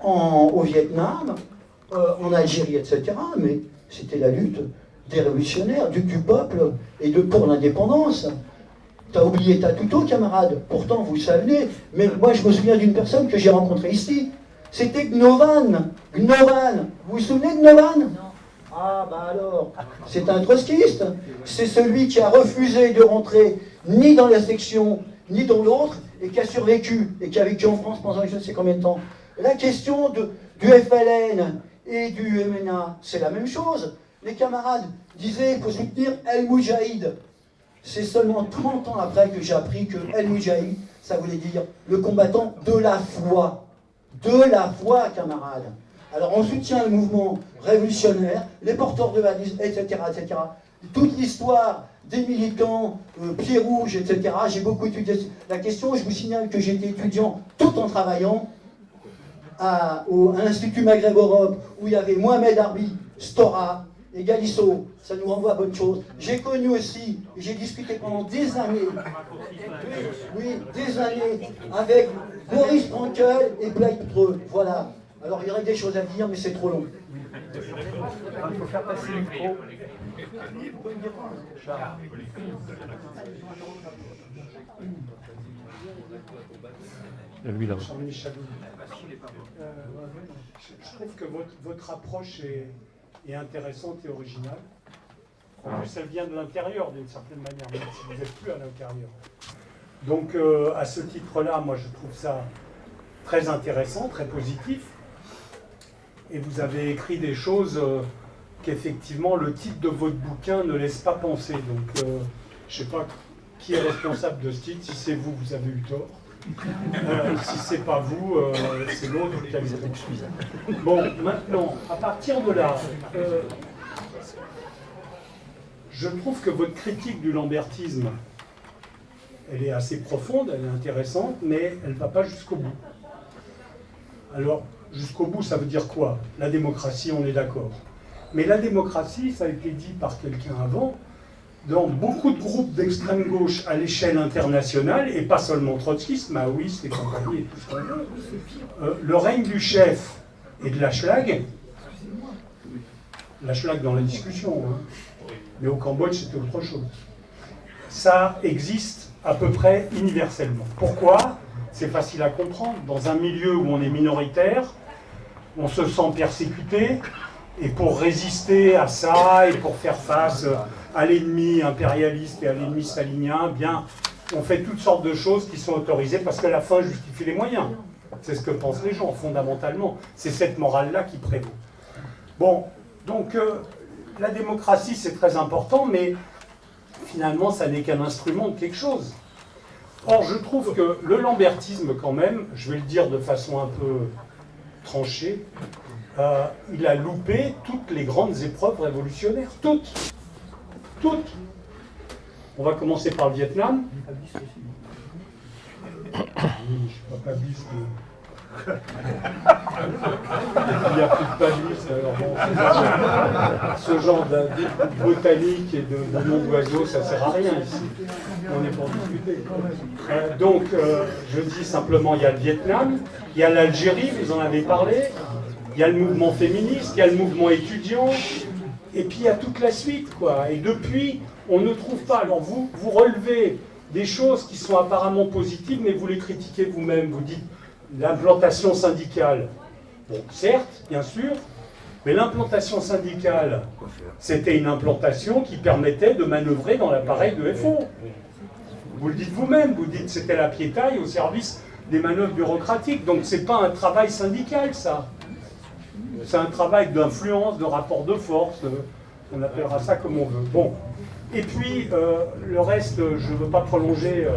au Vietnam, en Algérie, etc. Mais c'était la lutte des révolutionnaires, du peuple et pour l'indépendance. T'as oublié Tatuto, camarade. Pourtant, vous savez, mais moi je me souviens d'une personne que j'ai rencontrée ici. C'était Gnovan. Gnovan. Vous vous souvenez de Gnovan? Non. Ah, bah alors, c'est un trotskiste. C'est celui qui a refusé de rentrer ni dans la section, ni dans l'autre, et qui a survécu, et qui a vécu en France pendant je ne sais combien de temps. La question du FLN et du MNA, c'est la même chose. Les camarades disaient qu'il faut soutenir El Moudjahid. C'est seulement 30 ans après que j'ai appris que El Moudjahid, ça voulait dire le combattant de la foi. De la foi, camarades. Alors on soutient le mouvement révolutionnaire, les porteurs de valises, etc., etc. Toute l'histoire des militants, pieds rouges, etc. J'ai beaucoup étudié la question. Je vous signale que j'étais étudiant tout en travaillant à l'Institut Maghreb Europe, où il y avait Mohamed Arbi, Stora et Galisso. Ça nous renvoie à bonne chose. J'ai connu aussi, j'ai discuté pendant des années, oui, des années, avec Boris Frankel et Bleitreux. Voilà. Alors il y aurait des choses à dire, mais c'est trop long. Il faut faire passer le micro. Lui, là. Je trouve que votre approche est intéressante et originale. En plus, elle vient de l'intérieur d'une certaine manière, même si vous n'êtes plus à l'intérieur. Donc, à ce titre-là, moi, je trouve ça très intéressant, très positif. Et vous avez écrit des choses qu'effectivement, le titre de votre bouquin ne laisse pas penser. Donc, je ne sais pas qui est responsable de ce titre. Si c'est vous, vous avez eu tort. Si c'est pas vous, c'est l'autre qui a eu tort. Bon, maintenant, à partir de là, je trouve que votre critique du lambertisme, elle est assez profonde, elle est intéressante, mais elle ne va pas jusqu'au bout. Alors, jusqu'au bout, ça veut dire quoi? La démocratie, on est d'accord. Mais la démocratie, ça a été dit par quelqu'un avant, dans beaucoup de groupes d'extrême gauche à l'échelle internationale, et pas seulement trotskistes, maoïstes et compagnie et tout ce qu'on veut, le règne du chef et de la schlag dans la discussion, hein, mais au Cambodge c'était autre chose, ça existe à peu près universellement. Pourquoi? c'est facile à comprendre. Dans un milieu où on est minoritaire, on se sent persécuté, et pour résister à ça, et pour faire face à l'ennemi impérialiste et à l'ennemi stalinien, bien, on fait toutes sortes de choses qui sont autorisées parce que la fin justifie les moyens. C'est ce que pensent les gens, fondamentalement. C'est cette morale-là qui prévaut. Bon, donc la démocratie, c'est très important, mais finalement, ça n'est qu'un instrument de quelque chose. Or, je trouve que le lambertisme, quand même, je vais le dire de façon un peu tranchée, il a loupé toutes les grandes épreuves révolutionnaires. Toutes. Toutes. On va commencer par le Vietnam. Oui, je suis pas bis, mais... Il n'y a plus de pabis, alors bon, ce genre de botanique et de nom d'oiseaux, ça ne sert à rien ici. On est pour discuter. Donc, je dis simplement, il y a le Vietnam, il y a l'Algérie, vous en avez parlé, il y a le mouvement féministe, il y a le mouvement étudiant, et puis il y a toute la suite, quoi. Et depuis, on ne trouve pas. Alors vous relevez des choses qui sont apparemment positives, mais vous les critiquez vous-même. Vous dites l'implantation syndicale. Bon, certes, bien sûr, mais l'implantation syndicale, c'était une implantation qui permettait de manœuvrer dans l'appareil de FO. Vous le dites vous-même, vous dites que c'était la piétaille au service des manœuvres bureaucratiques. Donc c'est pas un travail syndical, ça. C'est un travail d'influence, de rapport de force, on appellera ça comme on veut. Bon. Et puis, le reste, je ne veux pas prolonger,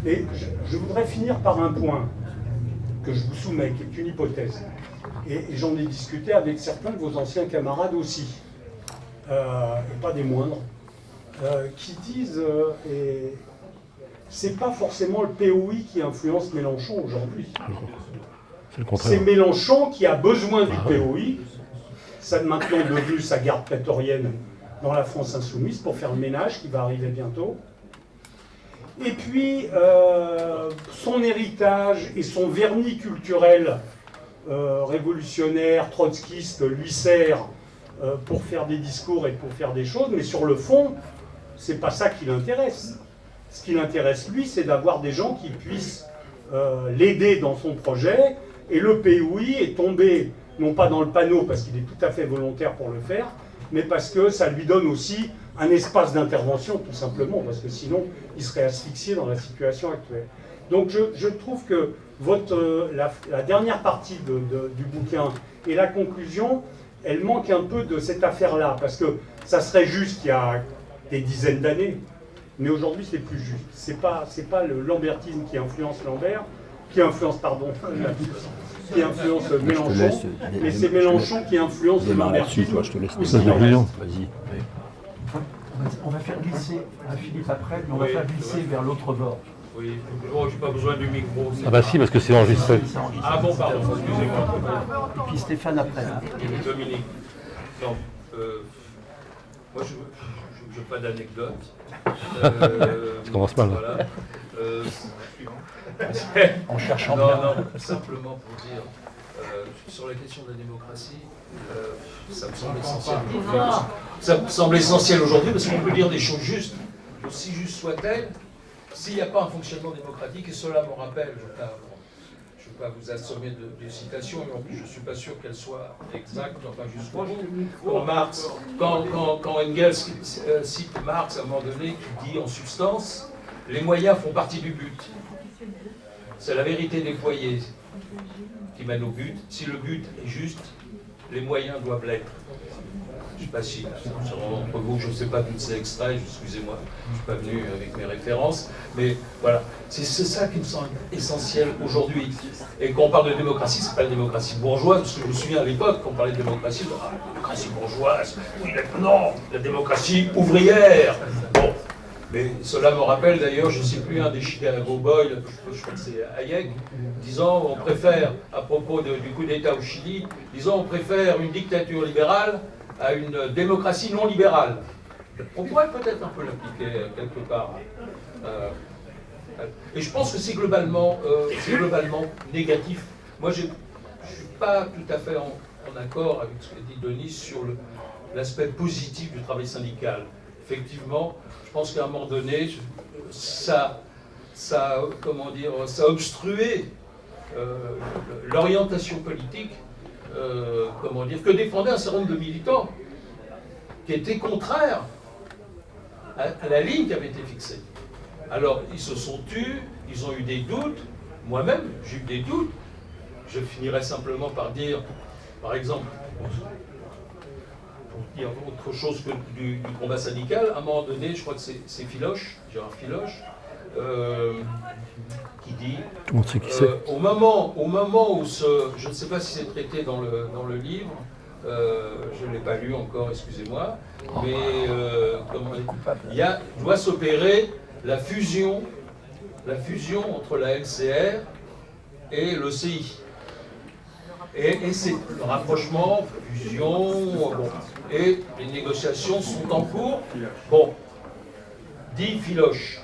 et je voudrais finir par un point que je vous soumets, qui est une hypothèse. Et j'en ai discuté avec certains de vos anciens camarades aussi, et pas des moindres, qui disent, et c'est pas forcément le POI qui influence Mélenchon aujourd'hui. C'est le contraire. C'est Mélenchon qui a besoin du POI, ça maintenant devenu sa garde prétorienne dans la France insoumise pour faire le ménage qui va arriver bientôt. Et puis, son héritage et son vernis culturel révolutionnaire, trotskiste, lui sert pour faire des discours et pour faire des choses, mais sur le fond, c'est pas ça qui l'intéresse. Ce qui l'intéresse, lui, c'est d'avoir des gens qui puissent l'aider dans son projet, et le POI est tombé, non pas dans le panneau parce qu'il est tout à fait volontaire pour le faire, mais parce que ça lui donne aussi un espace d'intervention, tout simplement, parce que sinon, il serait asphyxié dans la situation actuelle. Donc je trouve que la dernière partie du bouquin et la conclusion, elle manque un peu de cette affaire-là, parce que ça serait juste il y a des dizaines d'années, mais aujourd'hui, c'est plus juste. C'est pas le lambertisme qui influence Lambert, qui influence Mélenchon, mais c'est Mélenchon qui influence le lambertisme. Toi, je te laisse. Vas-y. On va faire glisser Philippe après, mais on va faire glisser vers l'autre bord. Oui, oh, j'ai pas besoin du micro. Ah bah si, parce que c'est enregistré. Ah bon, pardon, excusez-moi. Et puis Stéphane après. Dominique. Non, moi je n'ai pas d'anecdote. Ça commence mal. Voilà. En cherchant non, bien. non, simplement pour dire, sur la question de la démocratie, ça me semble essentiel aujourd'hui. Ça me semble essentiel aujourd'hui parce qu'on peut dire des choses justes, aussi justes soient-elles, s'il n'y a pas un fonctionnement démocratique, et cela me rappelle, je ne vais pas vous assommer de citations, et en plus je ne suis pas sûr qu'elles soient exactes, enfin jusqu'au bout. Quand Engels cite Marx à un moment donné, qui dit en substance, les moyens font partie du but. C'est la vérité déployée qui mène au but. Si le but est juste, les moyens doivent l'être. Je ne sais pas si, entre vous, je ne sais pas d'où c'est extrait, excusez-moi, je ne suis pas venu avec mes références, mais voilà, c'est ça qui me semble essentiel aujourd'hui. Et quand on parle de démocratie, ce n'est pas la démocratie bourgeoise, parce que je me souviens à l'époque, quand on parlait de démocratie, la démocratie bourgeoise, oui, non, la démocratie ouvrière. Bon. Mais cela me rappelle d'ailleurs, je ne sais plus, un des Chicago Boys, je crois que c'est Hayek, disant on préfère, à propos du coup d'État au Chili, disant on préfère une dictature libérale à une démocratie non libérale. On pourrait peut-être un peu l'appliquer quelque part. Et je pense que c'est globalement négatif. Moi, je ne suis pas tout à fait en accord avec ce que dit Denis sur l'aspect positif du travail syndical. Effectivement, je pense qu'à un moment donné, ça ça, comment dire, ça a obstrué l'orientation politique, comment dire, que défendaient un certain nombre de militants qui étaient contraires à la ligne qui avait été fixée. Alors, ils se sont tus, ils ont eu des doutes. Moi-même, j'ai eu des doutes. Je finirai simplement par dire, par exemple, pour dire autre chose que du combat syndical, à un moment donné, je crois que c'est Philoche, Gérard Philoche, qui dit, Tout le monde sait qui c'est. au moment où je ne sais pas si c'est traité dans le livre, je ne l'ai pas lu encore, excusez-moi, mais doit s'opérer la fusion entre la LCR et le CI. Et c'est le rapprochement, fusion, bon, et les négociations sont en cours. Bon, dit Philoche.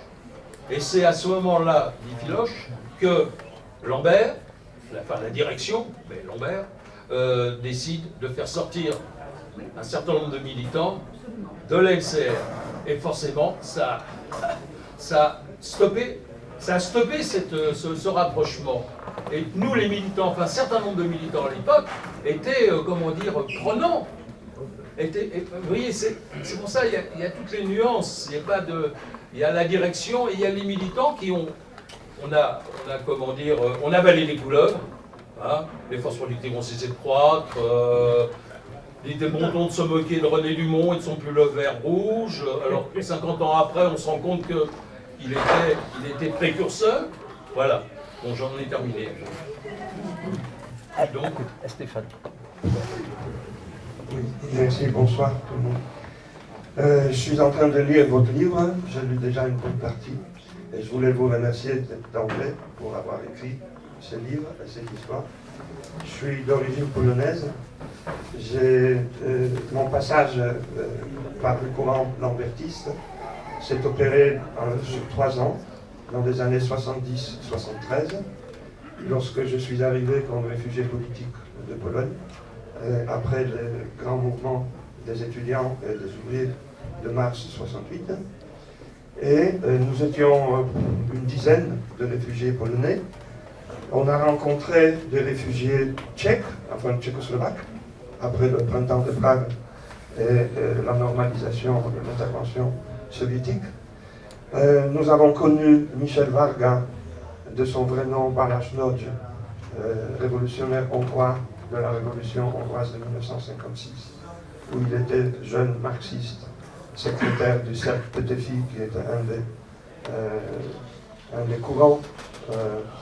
Et c'est à ce moment-là, dit Philoche, que Lambert, la direction, mais Lambert, décide de faire sortir un certain nombre de militants de la LCR. Et forcément, ça a stoppé ce rapprochement. Et nous, les militants, enfin un certain nombre de militants à l'époque, étaient, comment dire, prenants. Vous voyez, c'est pour ça il y a toutes les nuances. Il y a la direction et il y a les militants qui ont... On a comment dire, on a avalé les couleuvres. Hein, les forces productives ont cessé de croître. Il était bon ton de se moquer de René Dumont et de son pull vert rouge. Alors 50 ans après, on se rend compte qu'il était précurseur. Voilà. Bon, j'en ai terminé. Donc, Stéphane. Oui, merci, bonsoir tout le monde. Je suis en train de lire votre livre, j'ai lu déjà une bonne partie, et je voulais vous remercier d'emblée pour avoir écrit ce livre et cette histoire. Je suis d'origine polonaise. Mon passage par le courant lambertiste s'est opéré sur 3 ans, dans les années 70-73, lorsque je suis arrivé comme réfugié politique de Pologne, après le grand mouvement des étudiants et des ouvriers de mars 68. Et nous étions une dizaine de réfugiés polonais. On a rencontré des réfugiés tchèques, enfin tchécoslovaques, après le printemps de Prague et la normalisation de l'intervention soviétique. Nous avons connu Michel Varga, de son vrai nom Balázs Nagy, révolutionnaire hongrois de la révolution hongroise de 1956, où il était jeune marxiste, secrétaire du cercle Petite Fille, qui était un des courants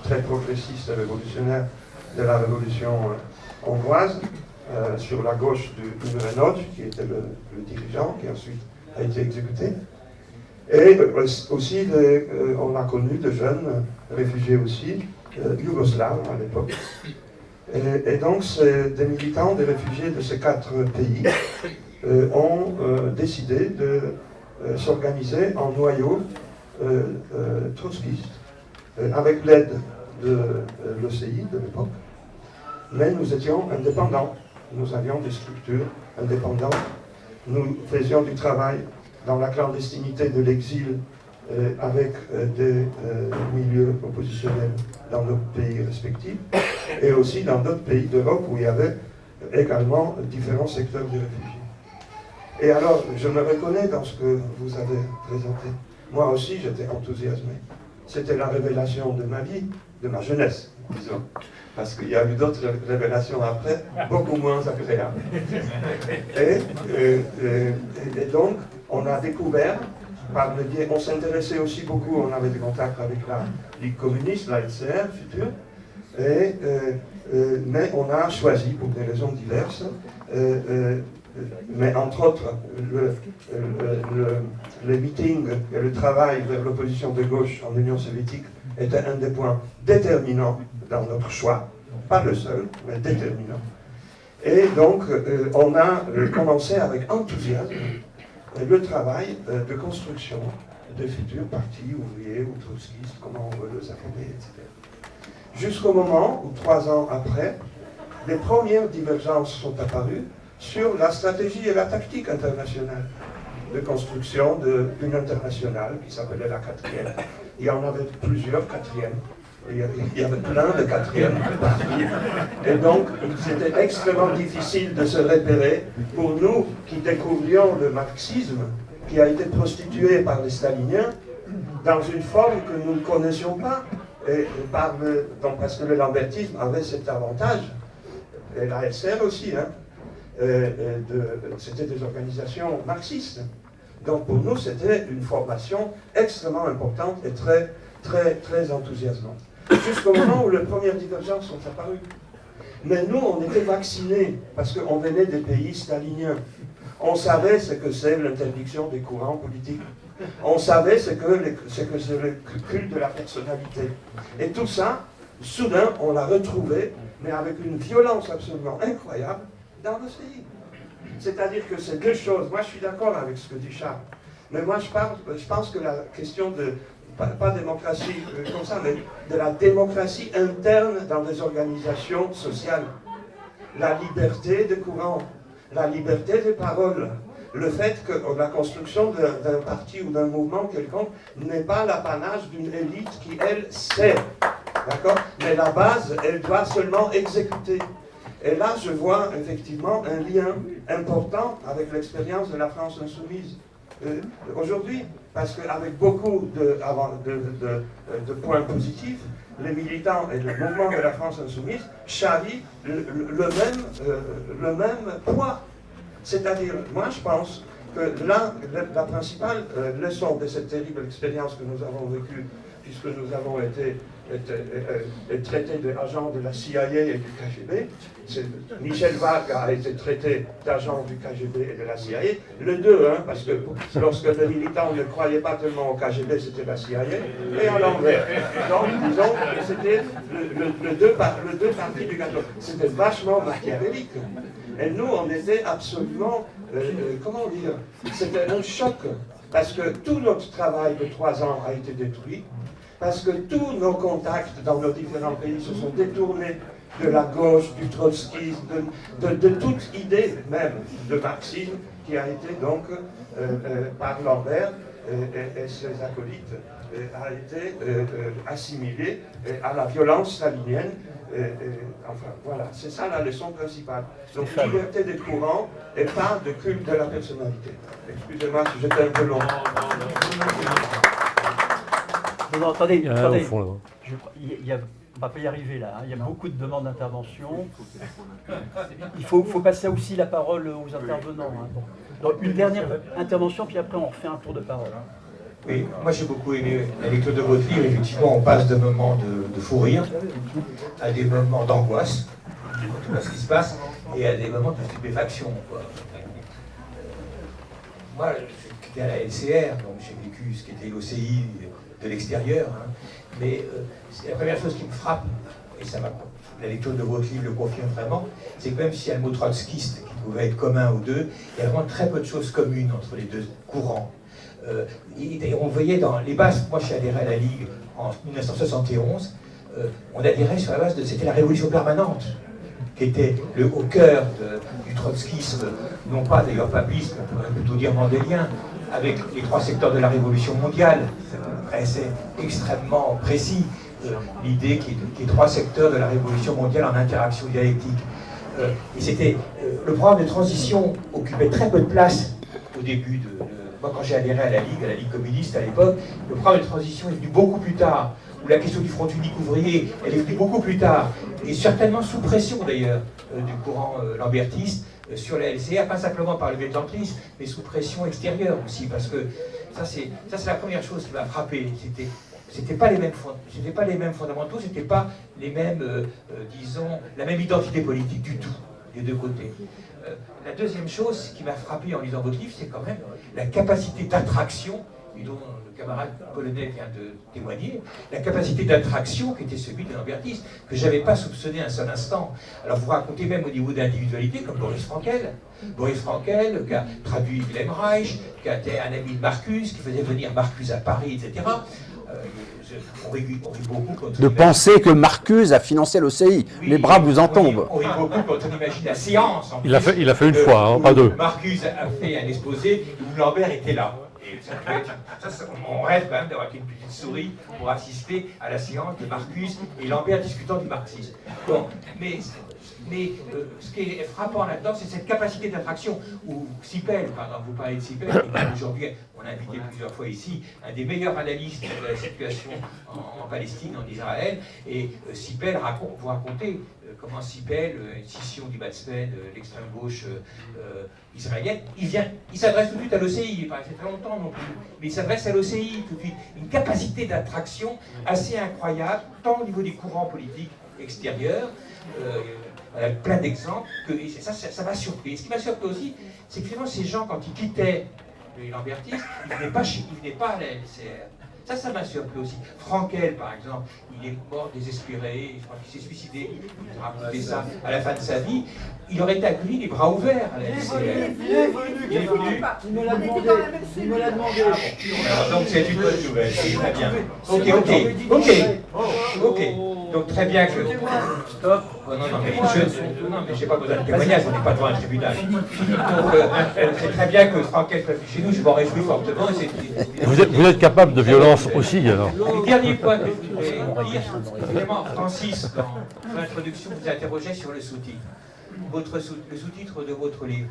très progressistes et révolutionnaires de la révolution hongroise, sur la gauche de Imre Nagy, qui était le dirigeant, qui ensuite a été exécuté. Et aussi, on a connu de jeunes réfugiés aussi, yougoslaves à l'époque. Et donc, des militants, des réfugiés de ces 4 pays ont décidé de s'organiser en noyau trotskiste, avec l'aide de l'OCI de l'époque. Mais nous étions indépendants, nous avions des structures indépendantes, nous faisions du travail dans la clandestinité de l'exil avec des milieux oppositionnels dans nos pays respectifs et aussi dans d'autres pays d'Europe où il y avait également différents secteurs de réfugiés. Et alors, je me reconnais dans ce que vous avez présenté. Moi aussi, j'étais enthousiasmé. C'était la révélation de ma vie, de ma jeunesse, disons. Parce qu'il y a eu d'autres révélations après, beaucoup moins agréables. Et donc, on a découvert, par le biais, on s'intéressait aussi beaucoup, on avait des contacts avec la Ligue communiste, la LCR, future, mais on a choisi, pour des raisons diverses, mais entre autres, les meetings et le travail vers l'opposition de gauche en Union soviétique était un des points déterminants dans notre choix, pas le seul, mais déterminant. Et donc, on a commencé avec enthousiasme le travail de construction de futurs partis ouvriers ou trotskistes, comment on veut les appeler, etc. Jusqu'au moment où, 3 ans après, les premières divergences sont apparues sur la stratégie et la tactique internationale de construction d'une internationale qui s'appelait la 4e, il y en avait plusieurs quatrièmes. Il y avait plein de quatrièmes. Et donc, c'était extrêmement difficile de se repérer pour nous qui découvrions le marxisme, qui a été prostitué par les staliniens, dans une forme que nous ne connaissions pas. Et donc, parce que le lambertisme avait cet avantage, et la LCR aussi, hein, c'était des organisations marxistes. Donc pour nous, c'était une formation extrêmement importante et très, très, très enthousiasmante. Jusqu'au moment où les premières divergences sont apparues. Mais nous, on était vaccinés, parce qu'on venait des pays staliniens. On savait ce que c'est l'interdiction des courants politiques. On savait ce que c'est le culte de la personnalité. Et tout ça, soudain, on l'a retrouvé, mais avec une violence absolument incroyable, dans le pays. C'est-à-dire que ces deux choses, moi je suis d'accord avec ce que dit Charles, mais moi je pense que la question de, pas démocratie comme ça, mais de la démocratie interne dans des organisations sociales, la liberté de courant, la liberté de parole, le fait que la construction d'un parti ou d'un mouvement quelconque n'est pas l'apanage d'une élite qui, elle, sait, d'accord? Mais la base, elle doit seulement exécuter. Et là, je vois effectivement un lien important avec l'expérience de la France insoumise aujourd'hui, parce qu'avec beaucoup de points positifs, les militants et le mouvement de la France insoumise charrient le même poids. C'est-à-dire, moi je pense que la principale leçon de cette terrible expérience que nous avons vécue, puisque nous avons été traités d'agents de la CIA et du KGB, Michel Varg a été traité d'agent du KGB et de la CIA, les deux, hein, parce que lorsque les militants ne croyaient pas tellement au KGB, c'était la CIA, et à l'envers. Donc, disons que c'était le deux parties du gâteau. C'était vachement machiavélique. Et nous, on était absolument, comment dire, c'était un choc, parce que tout notre travail de 3 ans a été détruit, parce que tous nos contacts dans nos différents pays se sont détournés de la gauche, du trotskisme, de toute idée même de marxisme qui a été donc, par Lambert et ses acolytes, a été assimilé à la violence stalinienne. Enfin, voilà, c'est ça la leçon principale. Donc, liberté des courants et pas de culte de la personnalité. Excusez-moi si j'étais un peu long. Non, attendez, on ne va pas y arriver là. Hein. Il y a beaucoup de demandes d'intervention. Il faut passer aussi la parole aux intervenants. Hein. Donc, une dernière intervention, puis après on refait un tour de parole. Hein. Oui, moi j'ai beaucoup aimé la lecture de votre livre. Effectivement, on passe de moments de fou rire à des moments d'angoisse, tout ce qui se passe, et à des moments de stupéfaction. Quoi. Moi, j'étais à la LCR, donc j'ai vécu ce qu'était l'OCI de l'extérieur, hein, mais la première chose qui me frappe, et la lecture de votre livre le confirme vraiment, c'est que même s'il y a le mot trotskiste qui pouvait être commun aux deux, il y a vraiment très peu de choses communes entre les deux courants. On voyait dans les bases, moi je suis adhéré à la Ligue en 1971, on adhérait sur la base de, c'était la révolution permanente, qui était au cœur du trotskisme, non pas d'ailleurs papiste, on pourrait plutôt dire mandélien, avec les 3 secteurs de la révolution mondiale. C'est extrêmement précis, l'idée qu'il y ait 3 secteurs de la révolution mondiale en interaction dialectique. Et c'était, le programme de transition occupait très peu de place au début de... Moi, quand j'ai adhéré à la Ligue communiste à l'époque, le programme de transition est venu beaucoup plus tard, où la question du front unique ouvrier, elle est venue beaucoup plus tard, et certainement sous pression d'ailleurs du courant lambertiste sur la LCR, pas simplement par le vietnamisme, mais sous pression extérieure aussi, parce que ça c'est la première chose qui m'a frappé. C'était pas les mêmes fondamentaux, c'était pas les mêmes, disons, la même identité politique du tout, des deux côtés. La deuxième chose qui m'a frappé en lisant votre livre, c'est quand même la capacité d'attraction, et dont le camarade polonais vient de témoigner, la capacité d'attraction qui était celui de lambertiste, que je n'avais pas soupçonné un seul instant. Alors vous racontez même au niveau d'individualité, comme Boris Frankel, qui a traduit Wilhelm Reich, qui a été un ami de Marcuse, qui faisait venir Marcuse à Paris, etc. On rit beaucoup quand on penser que Marcuse a financé l'OCI. Oui, les bras vous en tombent. On rit beaucoup quand on imagine la séance. Il a fait une fois, hein, pas deux. Marcuse a fait un exposé où Lambert était là. Et on rêve quand même d'avoir une petite souris pour assister à la séance de Marcuse et Lambert discutant du marxisme. Bon, mais ce qui est frappant là-dedans, c'est cette capacité d'attraction où Sipel, par exemple, vous parlez de Sipel, aujourd'hui, on a invité plusieurs fois ici un des meilleurs analystes de la situation en Palestine, en Israël, et Sipel vous racontez comment Sipel, une scission du Batzpen, l'extrême gauche israélienne, il s'adresse tout de suite à l'OCI, il paraît très longtemps non plus, mais il s'adresse à l'OCI tout de suite. Une capacité d'attraction assez incroyable, tant au niveau des courants politiques extérieurs, avec plein d'exemples, que ça m'a surpris. Et ce qui m'a surpris aussi, c'est que finalement ces gens, quand ils quittaient les lambertistes, ils venaient pas à la LCR. Ça m'a surpris aussi. Frankel, par exemple, il est mort désespéré, je crois qu'il s'est suicidé, il a raconté ça à la fin de sa vie. Il aurait été accueilli les bras ouverts à la LCR. Il est venu. Il me l'a demandé. Alors, donc c'est une bonne nouvelle, c'est très bien. Ok. Donc très bien que... Stop. Oh, non, mais j'ai pas besoin de témoignage, on n'est pas devant un tribunal. Donc c'est très bien que Frankel soit chez nous, je m'en réjouis fortement. Vous êtes capable de violence aussi, alors. Le dernier point que je voudrais dire, évidemment, Francis, dans l'introduction, vous interrogeait sur le sous-titre. Le sous-titre de votre livre.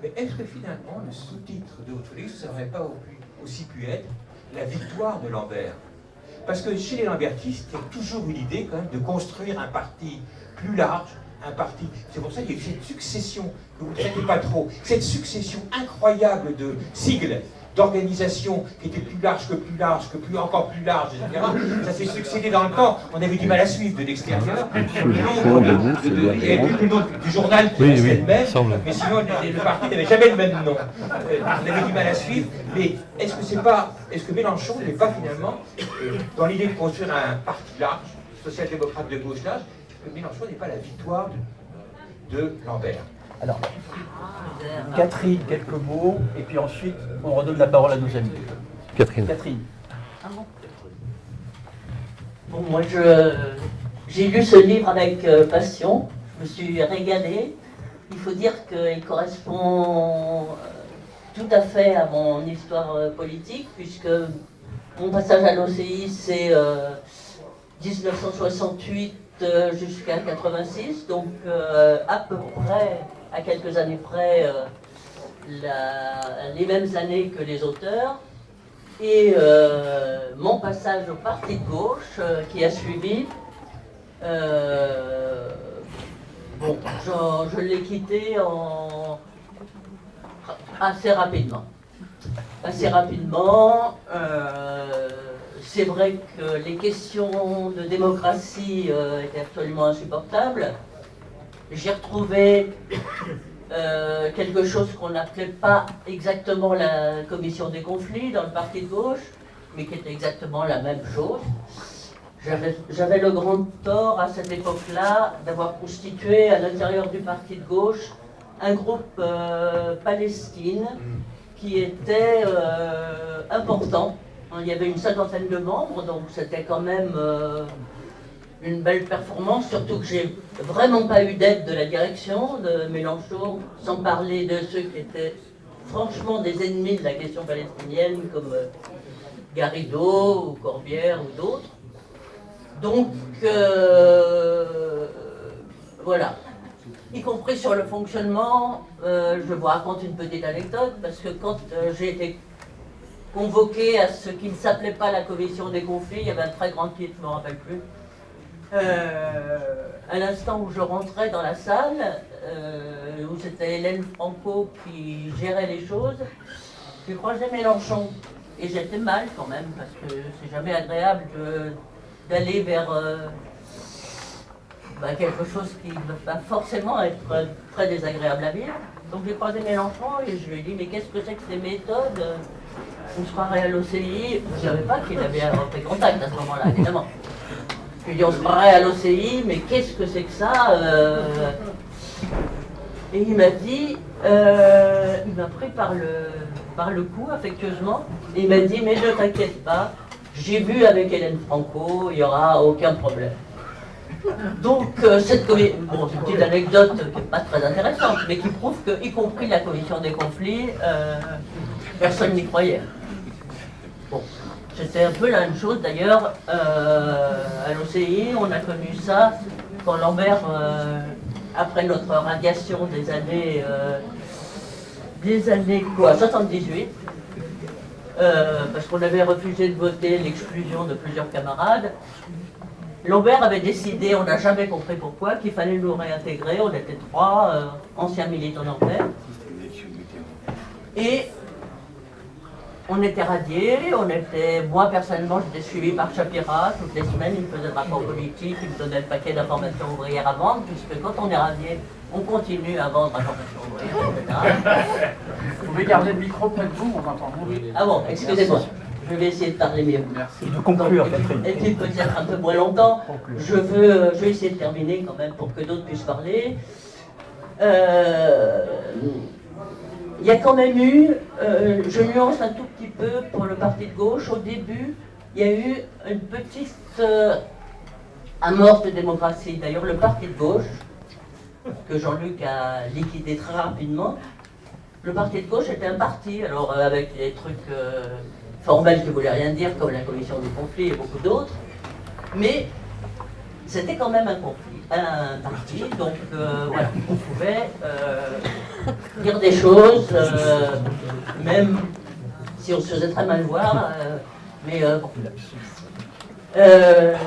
Mais est-ce que finalement, le sous-titre de votre livre ne serait pas aussi pu être la victoire de Lambert? Parce que chez les lambertistes, il y a toujours une idée quand même de construire un parti plus large, un parti. C'est pour ça qu'il y a eu cette succession, que vous ne traitez pas trop, cette succession incroyable de sigles, d'organisations qui étaient plus larges, encore plus larges, etc. Ça s'est succédé dans le temps. On avait du mal à suivre de l'extérieur. Et le nom du journal qui restait le même, mais sinon le parti n'avait jamais le même nom. On avait du mal à suivre. Mais est-ce que Mélenchon n'est pas finalement, dans l'idée de construire un parti large, social-démocrate de gauche large, que Mélenchon n'est pas la victoire de Lambert? Alors, Catherine, quelques mots, et puis ensuite, on redonne la parole à nos amis. Catherine. Bon, moi, j'ai lu ce livre avec passion, je me suis régalée. Il faut dire qu'il correspond tout à fait à mon histoire politique, puisque mon passage à l'OCI, c'est 1968 jusqu'à 86, donc à peu près, à quelques années près, les mêmes années que les auteurs. Et mon passage au parti de gauche qui a suivi, bon, je l'ai quitté assez rapidement. C'est vrai que les questions de démocratie étaient absolument insupportables. J'ai retrouvé quelque chose qu'on n'appelait pas exactement la commission des conflits dans le parti de gauche, mais qui était exactement la même chose. J'avais le grand tort à cette époque-là d'avoir constitué à l'intérieur du parti de gauche un groupe Palestine qui était important. Il y avait une 50aine de membres, donc c'était quand même une belle performance, surtout que j'ai vraiment pas eu d'aide de la direction de Mélenchon, sans parler de ceux qui étaient franchement des ennemis de la question palestinienne, comme Garrido ou Corbière ou d'autres. Donc, voilà. Y compris sur le fonctionnement, je vous raconte une petite anecdote, parce que quand j'ai été convoqué à ce qui ne s'appelait pas la commission des conflits, il y avait un très grand titre, je ne me rappelle plus. À l'instant où je rentrais dans la salle, où c'était Hélène Franco qui gérait les choses, j'ai croisé Mélenchon. Et j'étais mal quand même, parce que c'est jamais agréable d'aller vers quelque chose qui va forcément être très désagréable à vivre. Donc j'ai croisé Mélenchon et je lui ai dit, mais qu'est-ce que c'est que ces méthodes? On se croirait à l'OCI. Je ne savais pas qu'il avait repris contact à ce moment-là, évidemment. Je lui ai dit, on se croirait à l'OCI, mais qu'est-ce que c'est que ça? Et il m'a dit, il m'a pris par le cou, affectueusement, et il m'a dit, mais ne t'inquiète pas, j'ai vu avec Hélène Franco, il n'y aura aucun problème. Donc, cette commission, bon, c'est une petite anecdote qui n'est pas très intéressante, mais qui prouve que, y compris la commission des conflits, personne n'y croyait. Bon, c'était un peu la même chose d'ailleurs à l'OCI. On a connu ça quand Lambert, après notre radiation des années 78, parce qu'on avait refusé de voter l'exclusion de plusieurs camarades. Lambert avait décidé, on n'a jamais compris pourquoi, qu'il fallait nous réintégrer. On était 3 anciens militants nantais. Et on était radiés, moi personnellement j'étais suivi par Chapira, toutes les semaines il me faisait le rapport politique, il me donnait le paquet d'informations ouvrières à vendre, puisque quand on est radié, on continue à vendre l'information ouvrière, etc. Vous pouvez garder le micro près de vous, on entend bien. Ah bon, excusez-moi, je vais essayer de parler mieux. Merci. De conclure, Catherine. Et puis peut-être un peu moins longtemps, je vais essayer de terminer quand même pour que d'autres puissent parler. Il y a quand même eu, je nuance un tout petit peu pour le parti de gauche, au début, il y a eu une petite amorce de démocratie. D'ailleurs, le parti de gauche, que Jean-Luc a liquidé très rapidement, le parti de gauche était un parti, alors avec des trucs formels qui ne voulaient rien dire, comme la commission du conflit et beaucoup d'autres, mais c'était quand même un parti, donc voilà, on pouvait dire des choses, même si on se faisait très mal voir, mais bon.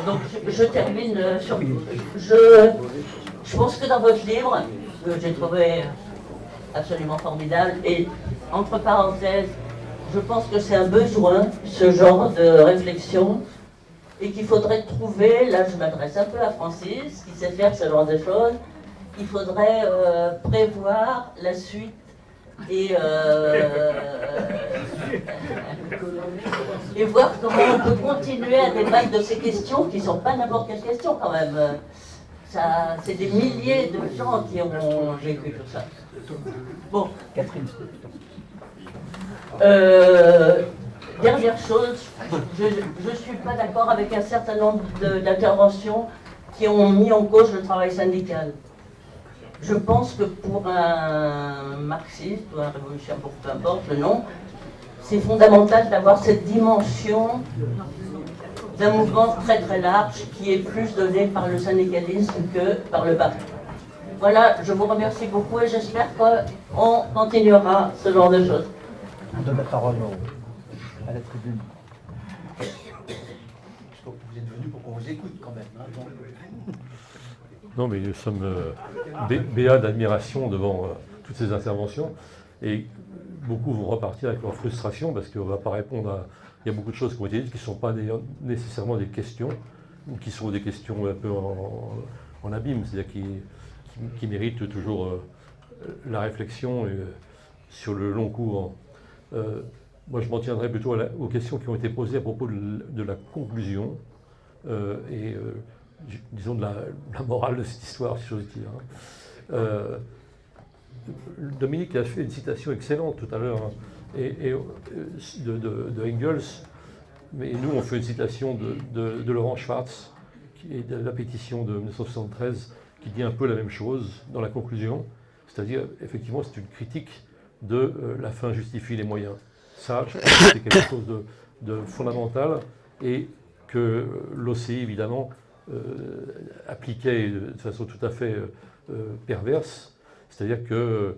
Donc je termine sur... Je pense que dans votre livre, que j'ai trouvé absolument formidable, et entre parenthèses, je pense que c'est un besoin, ce genre de réflexion, et qu'il faudrait trouver, là je m'adresse un peu à Francis, qui sait faire ce genre de choses, il faudrait prévoir la suite et voir comment on peut continuer à débattre de ces questions qui ne sont pas n'importe quelle question quand même. C'est des milliers de gens qui ont vécu tout ça. Bon. Catherine. Dernière chose, je ne suis pas d'accord avec un certain nombre d'interventions qui ont mis en cause le travail syndical. Je pense que pour un marxiste ou un révolutionnaire, peu importe le nom, c'est fondamental d'avoir cette dimension d'un mouvement très très large qui est plus donné par le syndicalisme que par le parti. Voilà, je vous remercie beaucoup et j'espère qu'on continuera ce genre de choses. On donne la parole à la tribune. Vous êtes venus pour qu'on vous écoute quand même. Hein, donc... Non, mais nous sommes béats d'admiration devant toutes ces interventions. Et beaucoup vont repartir avec leur frustration parce qu'on ne va pas répondre à... Il y a beaucoup de choses qui ont été dites qui ne sont pas nécessairement des questions, ou qui sont des questions un peu en abîme, c'est-à-dire qui méritent toujours la réflexion sur le long cours. Moi, je m'en tiendrai plutôt aux questions qui ont été posées à propos de la conclusion disons, de la morale de cette histoire, si j'ose dire. Dominique a fait une citation excellente tout à l'heure de Engels, mais nous, on fait une citation de Laurent Schwartz, qui est de la pétition de 1973, qui dit un peu la même chose dans la conclusion, c'est-à-dire, effectivement, c'est une critique de la fin justifie les moyens. Ça, je pense que c'est quelque chose de fondamental et que l'OCI, évidemment, appliquait de façon tout à fait perverse, c'est-à-dire que,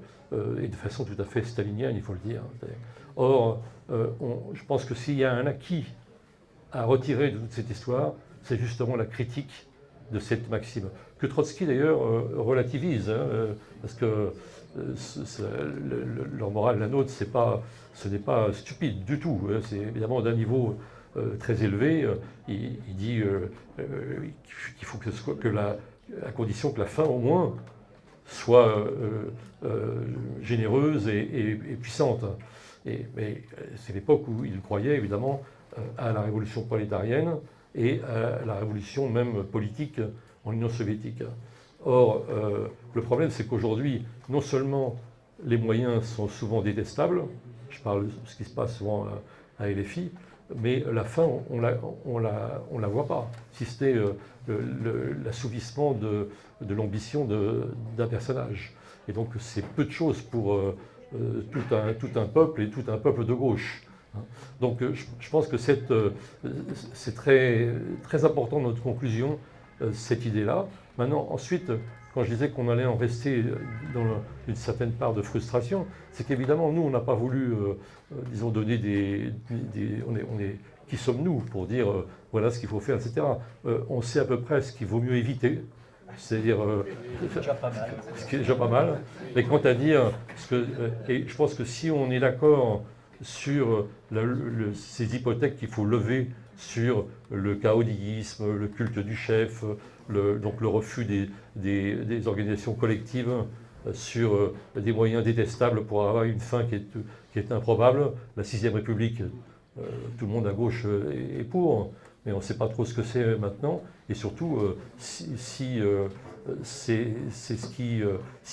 et de façon tout à fait stalinienne, il faut le dire. Or, je pense que s'il y a un acquis à retirer de toute cette histoire, c'est justement la critique de cette maxime, que Trotsky d'ailleurs relativise, parce que leur morale, la nôtre, ce n'est pas stupide du tout, c'est évidemment d'un niveau très élevé. Il dit qu'il faut à condition que la fin au moins soit généreuse et puissante. Mais c'est l'époque où il croyait évidemment à la révolution prolétarienne et à la révolution même politique en Union soviétique. Or, le problème, c'est qu'aujourd'hui, non seulement les moyens sont souvent détestables, je parle de ce qui se passe souvent à LFI, mais la fin, on la voit pas, si c'était l'assouvissement de l'ambition d'un personnage. Et donc, c'est peu de choses pour tout un peuple et tout un peuple de gauche. Donc je pense que c'est très, très important dans notre conclusion, cette idée-là. Maintenant, ensuite, quand je disais qu'on allait en rester dans une certaine part de frustration, c'est qu'évidemment, nous, on n'a pas voulu, disons, donner qui sommes-nous pour dire voilà ce qu'il faut faire, etc. On sait à peu près ce qu'il vaut mieux éviter, c'est-à-dire ce qui est déjà pas mal. Mais quant à dire, et je pense que si on est d'accord sur ces hypothèques qu'il faut lever sur le caudillisme, le culte du chef, donc le refus des organisations collectives, sur des moyens détestables pour avoir une fin qui est improbable. La 6e République, tout le monde à gauche est pour, mais on ne sait pas trop ce que c'est maintenant. Et surtout, si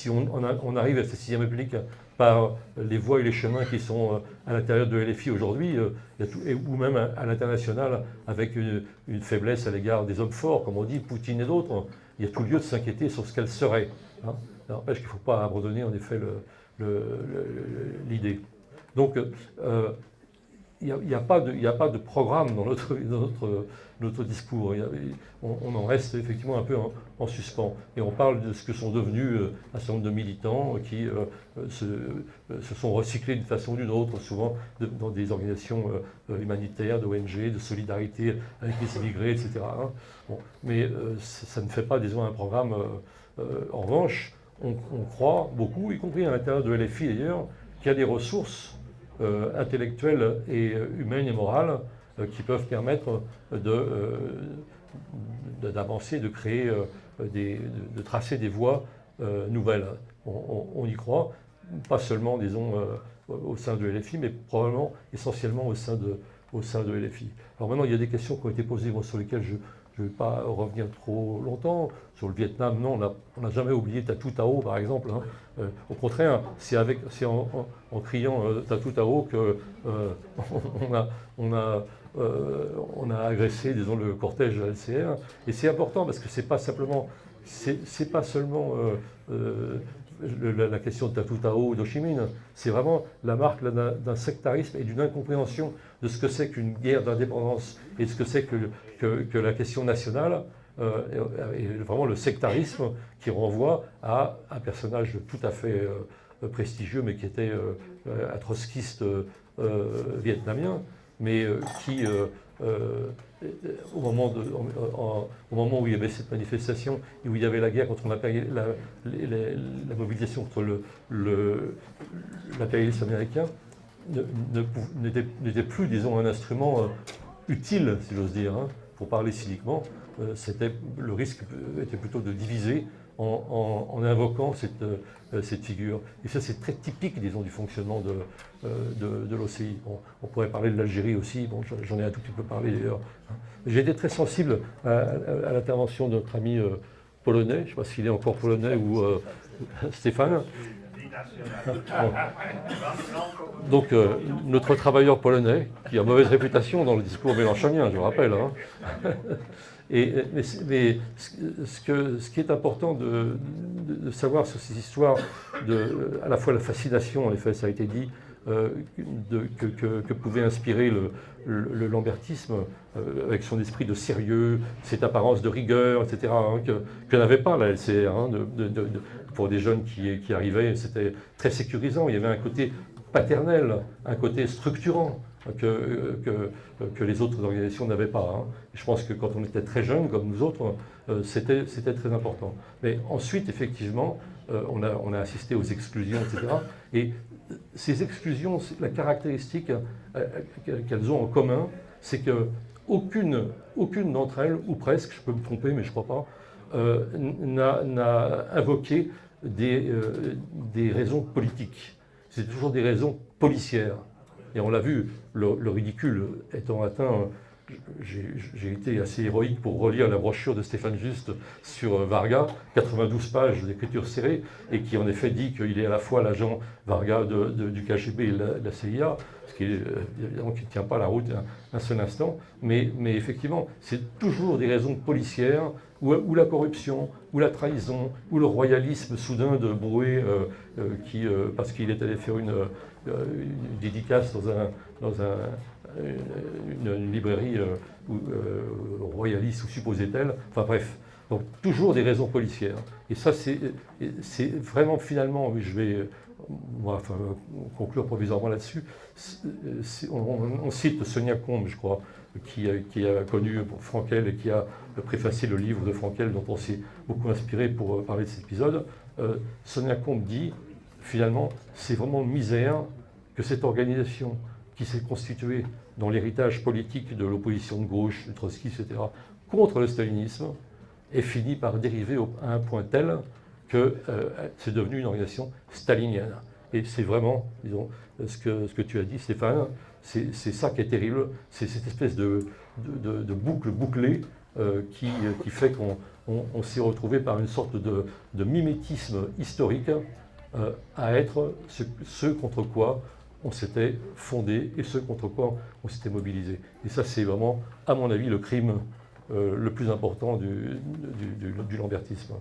on arrive à cette 6e République par les voies et les chemins qui sont à l'intérieur de LFI aujourd'hui, ou même à l'international, avec une faiblesse à l'égard des hommes forts, comme on dit, Poutine et d'autres, il y a tout lieu de s'inquiéter sur ce qu'elle serait. Hein. N'empêche qu'il ne faut pas abandonner en effet l'idée. Donc, il n'y a pas de programme dans notre discours. On en reste effectivement un peu en suspens. Et on parle de ce que sont devenus un certain nombre de militants qui se sont recyclés d'une façon ou d'une autre, souvent dans des organisations humanitaires, d'ONG, de solidarité avec les immigrés, etc. Hein. Bon, mais ça ne fait pas, disons, un programme. En revanche, on croit beaucoup, y compris à l'intérieur de LFI d'ailleurs, qu'il y a des ressources intellectuelles et humaines et morales qui peuvent permettre d'avancer, de créer, de tracer des voies nouvelles. On y croit, pas seulement, disons, au sein de LFI, mais probablement essentiellement au sein de LFI. Alors maintenant, il y a des questions qui ont été posées, sur lesquelles je ne vais pas revenir trop longtemps. Sur le Vietnam, non, on n'a jamais oublié Tatu Tao, par exemple. Hein. Au contraire, c'est en criant Tatu Tao qu'on a agressé, disons, le cortège de la LCR. Et c'est important parce que c'est pas seulement la question de Tatu Tao ou d'Ho Chi Minh, c'est vraiment la marque d'un sectarisme et d'une incompréhension de ce que c'est qu'une guerre d'indépendance et de ce que c'est que la question nationale, et vraiment le sectarisme qui renvoie à un personnage tout à fait prestigieux, mais qui était un trotskiste vietnamien, mais qui, au moment où il y avait cette manifestation et où il y avait la guerre contre la mobilisation contre l'impérialisme américain, n'était plus, disons, un instrument utile, si j'ose dire, hein, pour parler cyniquement. Le risque était plutôt de diviser en invoquant cette figure. Et ça, c'est très typique, disons, du fonctionnement de l'OCI. Bon, on pourrait parler de l'Algérie aussi, bon, j'en ai un tout petit peu parlé d'ailleurs. J'ai été très sensible à l'intervention de notre ami polonais, je ne sais pas s'il est encore polonais ou Stéphane. Bon. Donc, notre travailleur polonais, qui a mauvaise réputation dans le discours mélenchonien, je vous rappelle. Hein. Mais ce qui est important de savoir sur ces histoires, à la fois la fascination, en effet, ça a été dit, que pouvait inspirer le lambertisme, avec son esprit de sérieux, cette apparence de rigueur, etc., hein, que n'avait pas la LCR. Hein, pour des jeunes qui arrivaient, c'était très sécurisant. Il y avait un côté paternel, un côté structurant que les autres organisations n'avaient pas. Hein. Je pense que quand on était très jeunes, comme nous autres, c'était très important. Mais ensuite, effectivement, on a assisté aux exclusions, etc. Et ces exclusions, la caractéristique qu'elles ont en commun, c'est qu'aucune d'entre elles, ou presque, je peux me tromper, mais je ne crois pas, n'a invoqué des raisons politiques. C'est toujours des raisons policières. Et on l'a vu, le ridicule étant atteint, j'ai été assez héroïque pour relire la brochure de Stéphane Juste sur Varga, 92 pages d'écriture serrée, et qui en effet dit qu'il est à la fois l'agent Varga du KGB et de la CIA, ce qui évidemment qui ne tient pas la route un seul instant, mais effectivement, c'est toujours des raisons policières, ou la corruption, ou ou la trahison, ou le royalisme soudain de Brouet, parce qu'il est allé faire une dédicace dans une librairie royaliste, ou supposait-elle. Enfin bref, donc toujours des raisons policières. Et ça, c'est vraiment finalement, je vais conclure provisoirement là-dessus, on cite Sonia Combe, je crois, qui a connu Frankel et qui a préfacé le livre de Frankel dont on s'est beaucoup inspiré pour parler de cet épisode. Sonia Combe dit, finalement, c'est vraiment misère que cette organisation qui s'est constituée dans l'héritage politique de l'opposition de gauche, de Trotsky, etc., contre le stalinisme, ait fini par dériver à un point tel que c'est devenu une organisation stalinienne. Et c'est vraiment, disons, ce que tu as dit, Stéphane, c'est ça qui est terrible, c'est cette espèce de boucle bouclée qui fait qu'on s'est retrouvé par une sorte de mimétisme historique à être ce contre quoi on s'était fondé et ce contre quoi on s'était mobilisé. Et ça, c'est vraiment, à mon avis, le crime le plus important du lambertisme.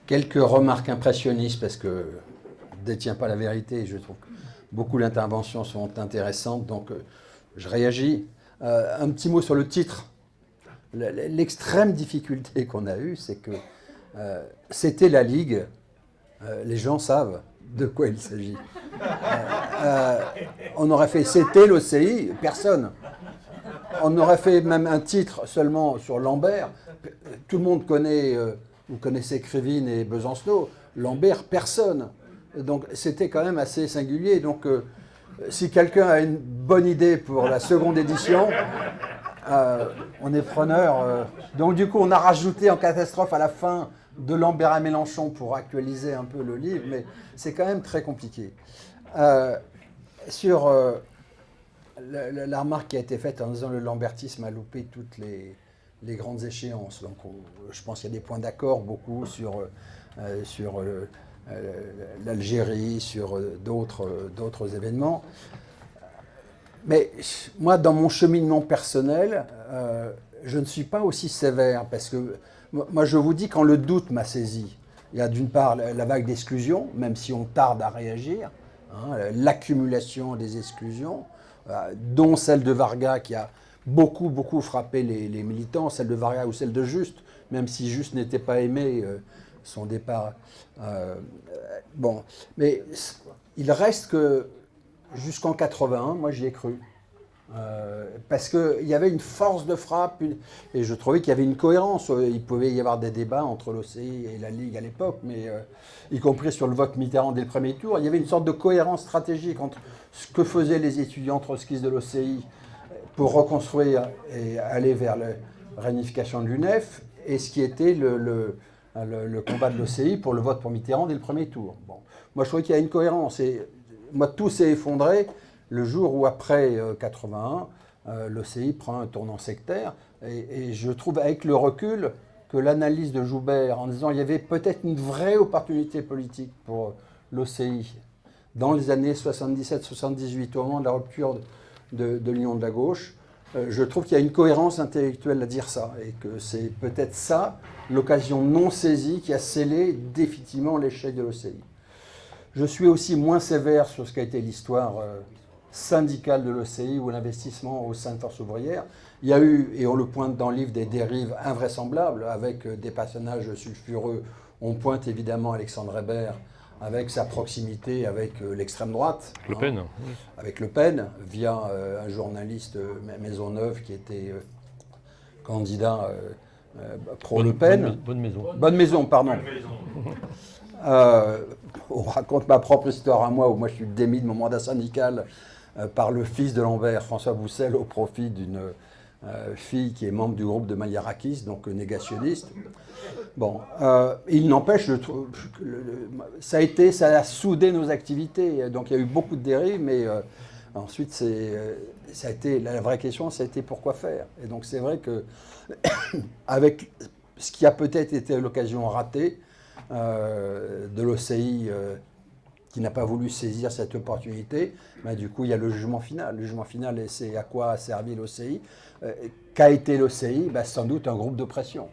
Quelques remarques impressionnistes, parce que je ne détiens pas la vérité, je trouve que beaucoup d'interventions sont intéressantes, donc je réagis. Un petit mot sur le titre. L'extrême difficulté qu'on a eue, c'est que c'était la Ligue, les gens savent de quoi il s'agit. On aurait fait c'était l'OCI, personne. On aurait fait même un titre seulement sur Lambert. Tout le monde connaît, vous connaissez Krivine et Besancenot. Lambert, personne. Donc c'était quand même assez singulier. Donc si quelqu'un a une bonne idée pour la seconde édition, on est preneur. Donc du coup, on a rajouté en catastrophe à la fin de Lambert à Mélenchon pour actualiser un peu le livre, mais c'est quand même très compliqué. Sur la remarque qui a été faite en disant le lambertisme a loupé toutes les grandes échéances. Donc je pense qu'il y a des points d'accord beaucoup sur l'Algérie, sur d'autres événements. Mais moi, dans mon cheminement personnel, je ne suis pas aussi sévère, parce que moi, je vous dis, quand le doute m'a saisi, il y a d'une part la vague d'exclusion, même si on tarde à réagir, hein, l'accumulation des exclusions, dont celle de Varga qui a beaucoup frappé les militants, celle de Varga ou celle de Juste, même si Juste n'était pas aimé, son départ. Bon, mais il reste que jusqu'en 81, moi j'y ai cru. Parce qu'il y avait une force de frappe, et je trouvais qu'il y avait une cohérence. Il pouvait y avoir des débats entre l'OCI et la Ligue à l'époque, mais y compris sur le vote Mitterrand dès le premier tour, il y avait une sorte de cohérence stratégique entre ce que faisaient les étudiants trotskistes de l'OCI pour reconstruire et aller vers la réunification de l'UNEF, et ce qui était le combat de l'OCI pour le vote pour Mitterrand dès le premier tour. Bon. Moi je trouvais qu'il y a une cohérence, et moi tout s'est effondré le jour où, après 81, l'OCI prend un tournant sectaire. Et je trouve, avec le recul, que l'analyse de Joubert, en disant qu'il y avait peut-être une vraie opportunité politique pour l'OCI dans les années 77-78, au moment de la rupture de l'Union de la gauche, je trouve qu'il y a une cohérence intellectuelle à dire ça. Et que c'est peut-être ça, l'occasion non saisie, qui a scellé définitivement l'échec de l'OCI. Je suis aussi moins sévère sur ce qu'a été l'histoire syndicale de l'OCI ou l'investissement au sein de Force ouvrière. Il y a eu, et on le pointe dans le livre, des dérives invraisemblables avec des personnages sulfureux. On pointe évidemment Alexandre Hébert avec sa proximité avec l'extrême droite. Le Pen. Avec Le Pen, via un journaliste Maisonneuve qui était candidat pro-Le Pen. Bonne Maison. Bonne Maison, pardon. On raconte ma propre histoire à moi, où moi je suis démis de mon mandat syndical par le fils de Lambert, François Boussel, au profit d'une fille qui est membre du groupe de Maliarakis, donc négationniste. Bon, il n'empêche, ça a soudé nos activités, donc il y a eu beaucoup de dérives, mais ensuite ça a été, la vraie question, ça a été pourquoi faire. Et donc c'est vrai que, avec ce qui a peut-être été l'occasion ratée de l'OCI qui n'a pas voulu saisir cette opportunité. Ben, du coup, il y a le jugement final. Le jugement final, c'est à quoi a servi l'OCI. Qu'a été l'OCI? Ben, sans doute un groupe de pression.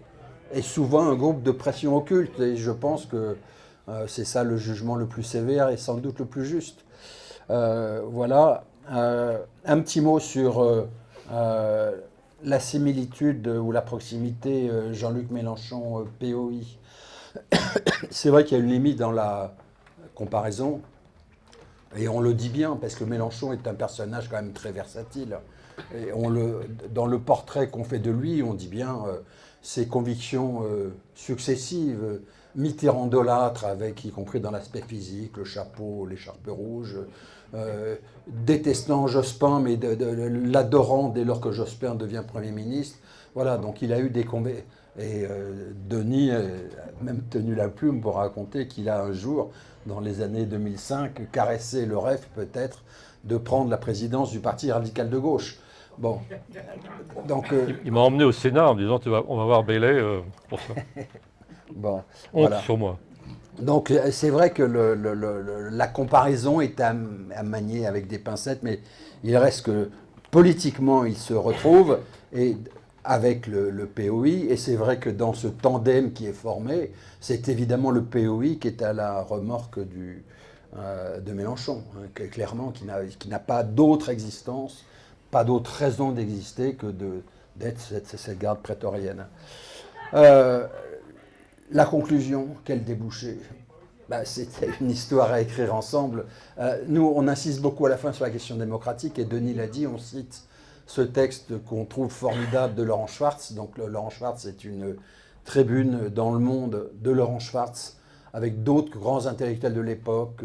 Et souvent un groupe de pression occulte. Et je pense que c'est ça le jugement le plus sévère et sans doute le plus juste. Voilà. Un petit mot sur la similitude ou la proximité Jean-Luc Mélenchon POI. C'est vrai qu'il y a une limite dans la comparaison, et on le dit bien parce que Mélenchon est un personnage quand même très versatile. Et dans le portrait qu'on fait de lui, on dit bien ses convictions successives, mitterrandolâtres, avec y compris dans l'aspect physique, le chapeau, l'écharpe rouge, détestant Jospin, mais l'adorant dès lors que Jospin devient Premier ministre. Voilà, donc il a eu des convictions. Et Denis a même tenu la plume pour raconter qu'il a un jour, dans les années 2005, caressé le rêve peut-être de prendre la présidence du Parti radical de gauche. Bon, donc... Il m'a emmené au Sénat en me disant on va voir Bailey pour ça. Bon, honte voilà. sur moi. Donc c'est vrai que la comparaison est à manier avec des pincettes, mais il reste que politiquement il se retrouve et avec le POI, et c'est vrai que dans ce tandem qui est formé, c'est évidemment le POI qui est à la remorque de Mélenchon, hein, clairement, qui n'a pas d'autre existence, pas d'autre raison d'exister que d'être cette garde prétorienne. La conclusion, quel débouché? C'était une histoire à écrire ensemble. Nous, on insiste beaucoup à la fin sur la question démocratique, et Denis l'a dit, on cite ce texte qu'on trouve formidable de Laurent Schwartz. Donc Laurent Schwartz est une tribune dans Le Monde de Laurent Schwartz, avec d'autres grands intellectuels de l'époque,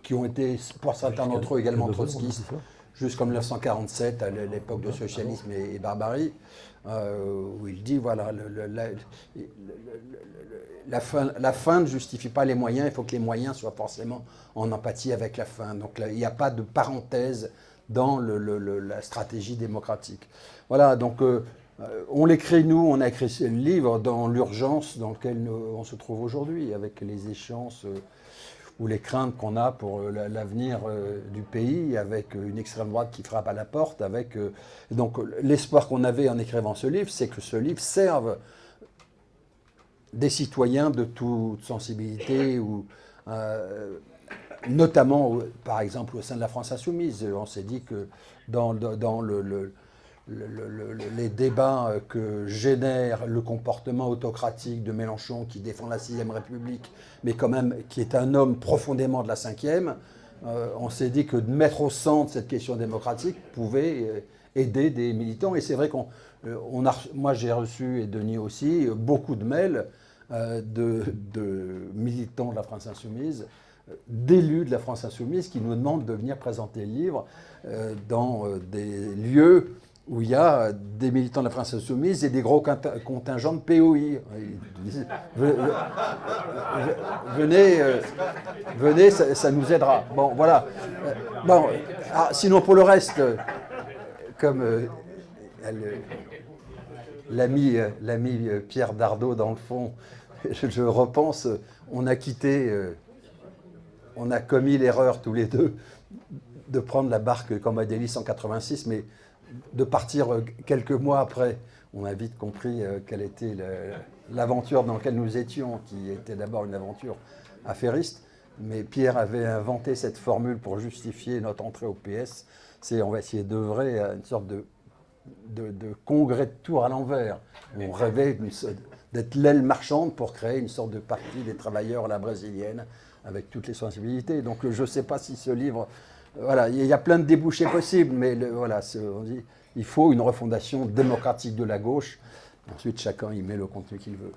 qui ont été, pour certains d'entre eux, également trotskistes, jusqu'en 1947, à l'époque de socialisme et barbarie, où il dit, voilà, la fin ne justifie pas les moyens, il faut que les moyens soient forcément en empathie avec la fin. Donc là, il n'y a pas de parenthèse dans la stratégie démocratique. Voilà, donc on l'écrit, nous, on a écrit ce livre dans l'urgence dans laquelle on se trouve aujourd'hui, avec les échéances ou les craintes qu'on a pour l'avenir du pays, avec une extrême droite qui frappe à la porte, avec... donc l'espoir qu'on avait en écrivant ce livre, c'est que ce livre serve des citoyens de toute sensibilité, ou notamment, par exemple, au sein de la France insoumise. On s'est dit que dans les débats que génère le comportement autocratique de Mélenchon, qui défend la 6ème République, mais quand même qui est un homme profondément de la 5e, on s'est dit que de mettre au centre cette question démocratique pouvait aider des militants. Et c'est vrai moi j'ai reçu, et Denis aussi, beaucoup de mails de militants de la France insoumise, d'élus de la France insoumise, qui nous demandent de venir présenter le livre dans des lieux où il y a des militants de la France insoumise et des gros contingents de POI. Venez, ça nous aidera. Bon, voilà. Sinon, pour le reste, comme l'ami Pierre Dardot, dans le fond, je repense, on a commis l'erreur tous les deux de prendre la barque comme Adélie 186, mais de partir quelques mois après. On a vite compris quelle était l'aventure dans laquelle nous étions, qui était d'abord une aventure affairiste. Mais Pierre avait inventé cette formule pour justifier notre entrée au PS. On va essayer d'œuvrer à une sorte de congrès de Tours à l'envers. On rêvait d'être l'aile marchande pour créer une sorte de parti des travailleurs à la brésilienne, avec toutes les sensibilités. Donc je ne sais pas si ce livre... Voilà, il y a plein de débouchés possibles, mais voilà, on dit il faut une refondation démocratique de la gauche. Ensuite, chacun y met le contenu qu'il veut.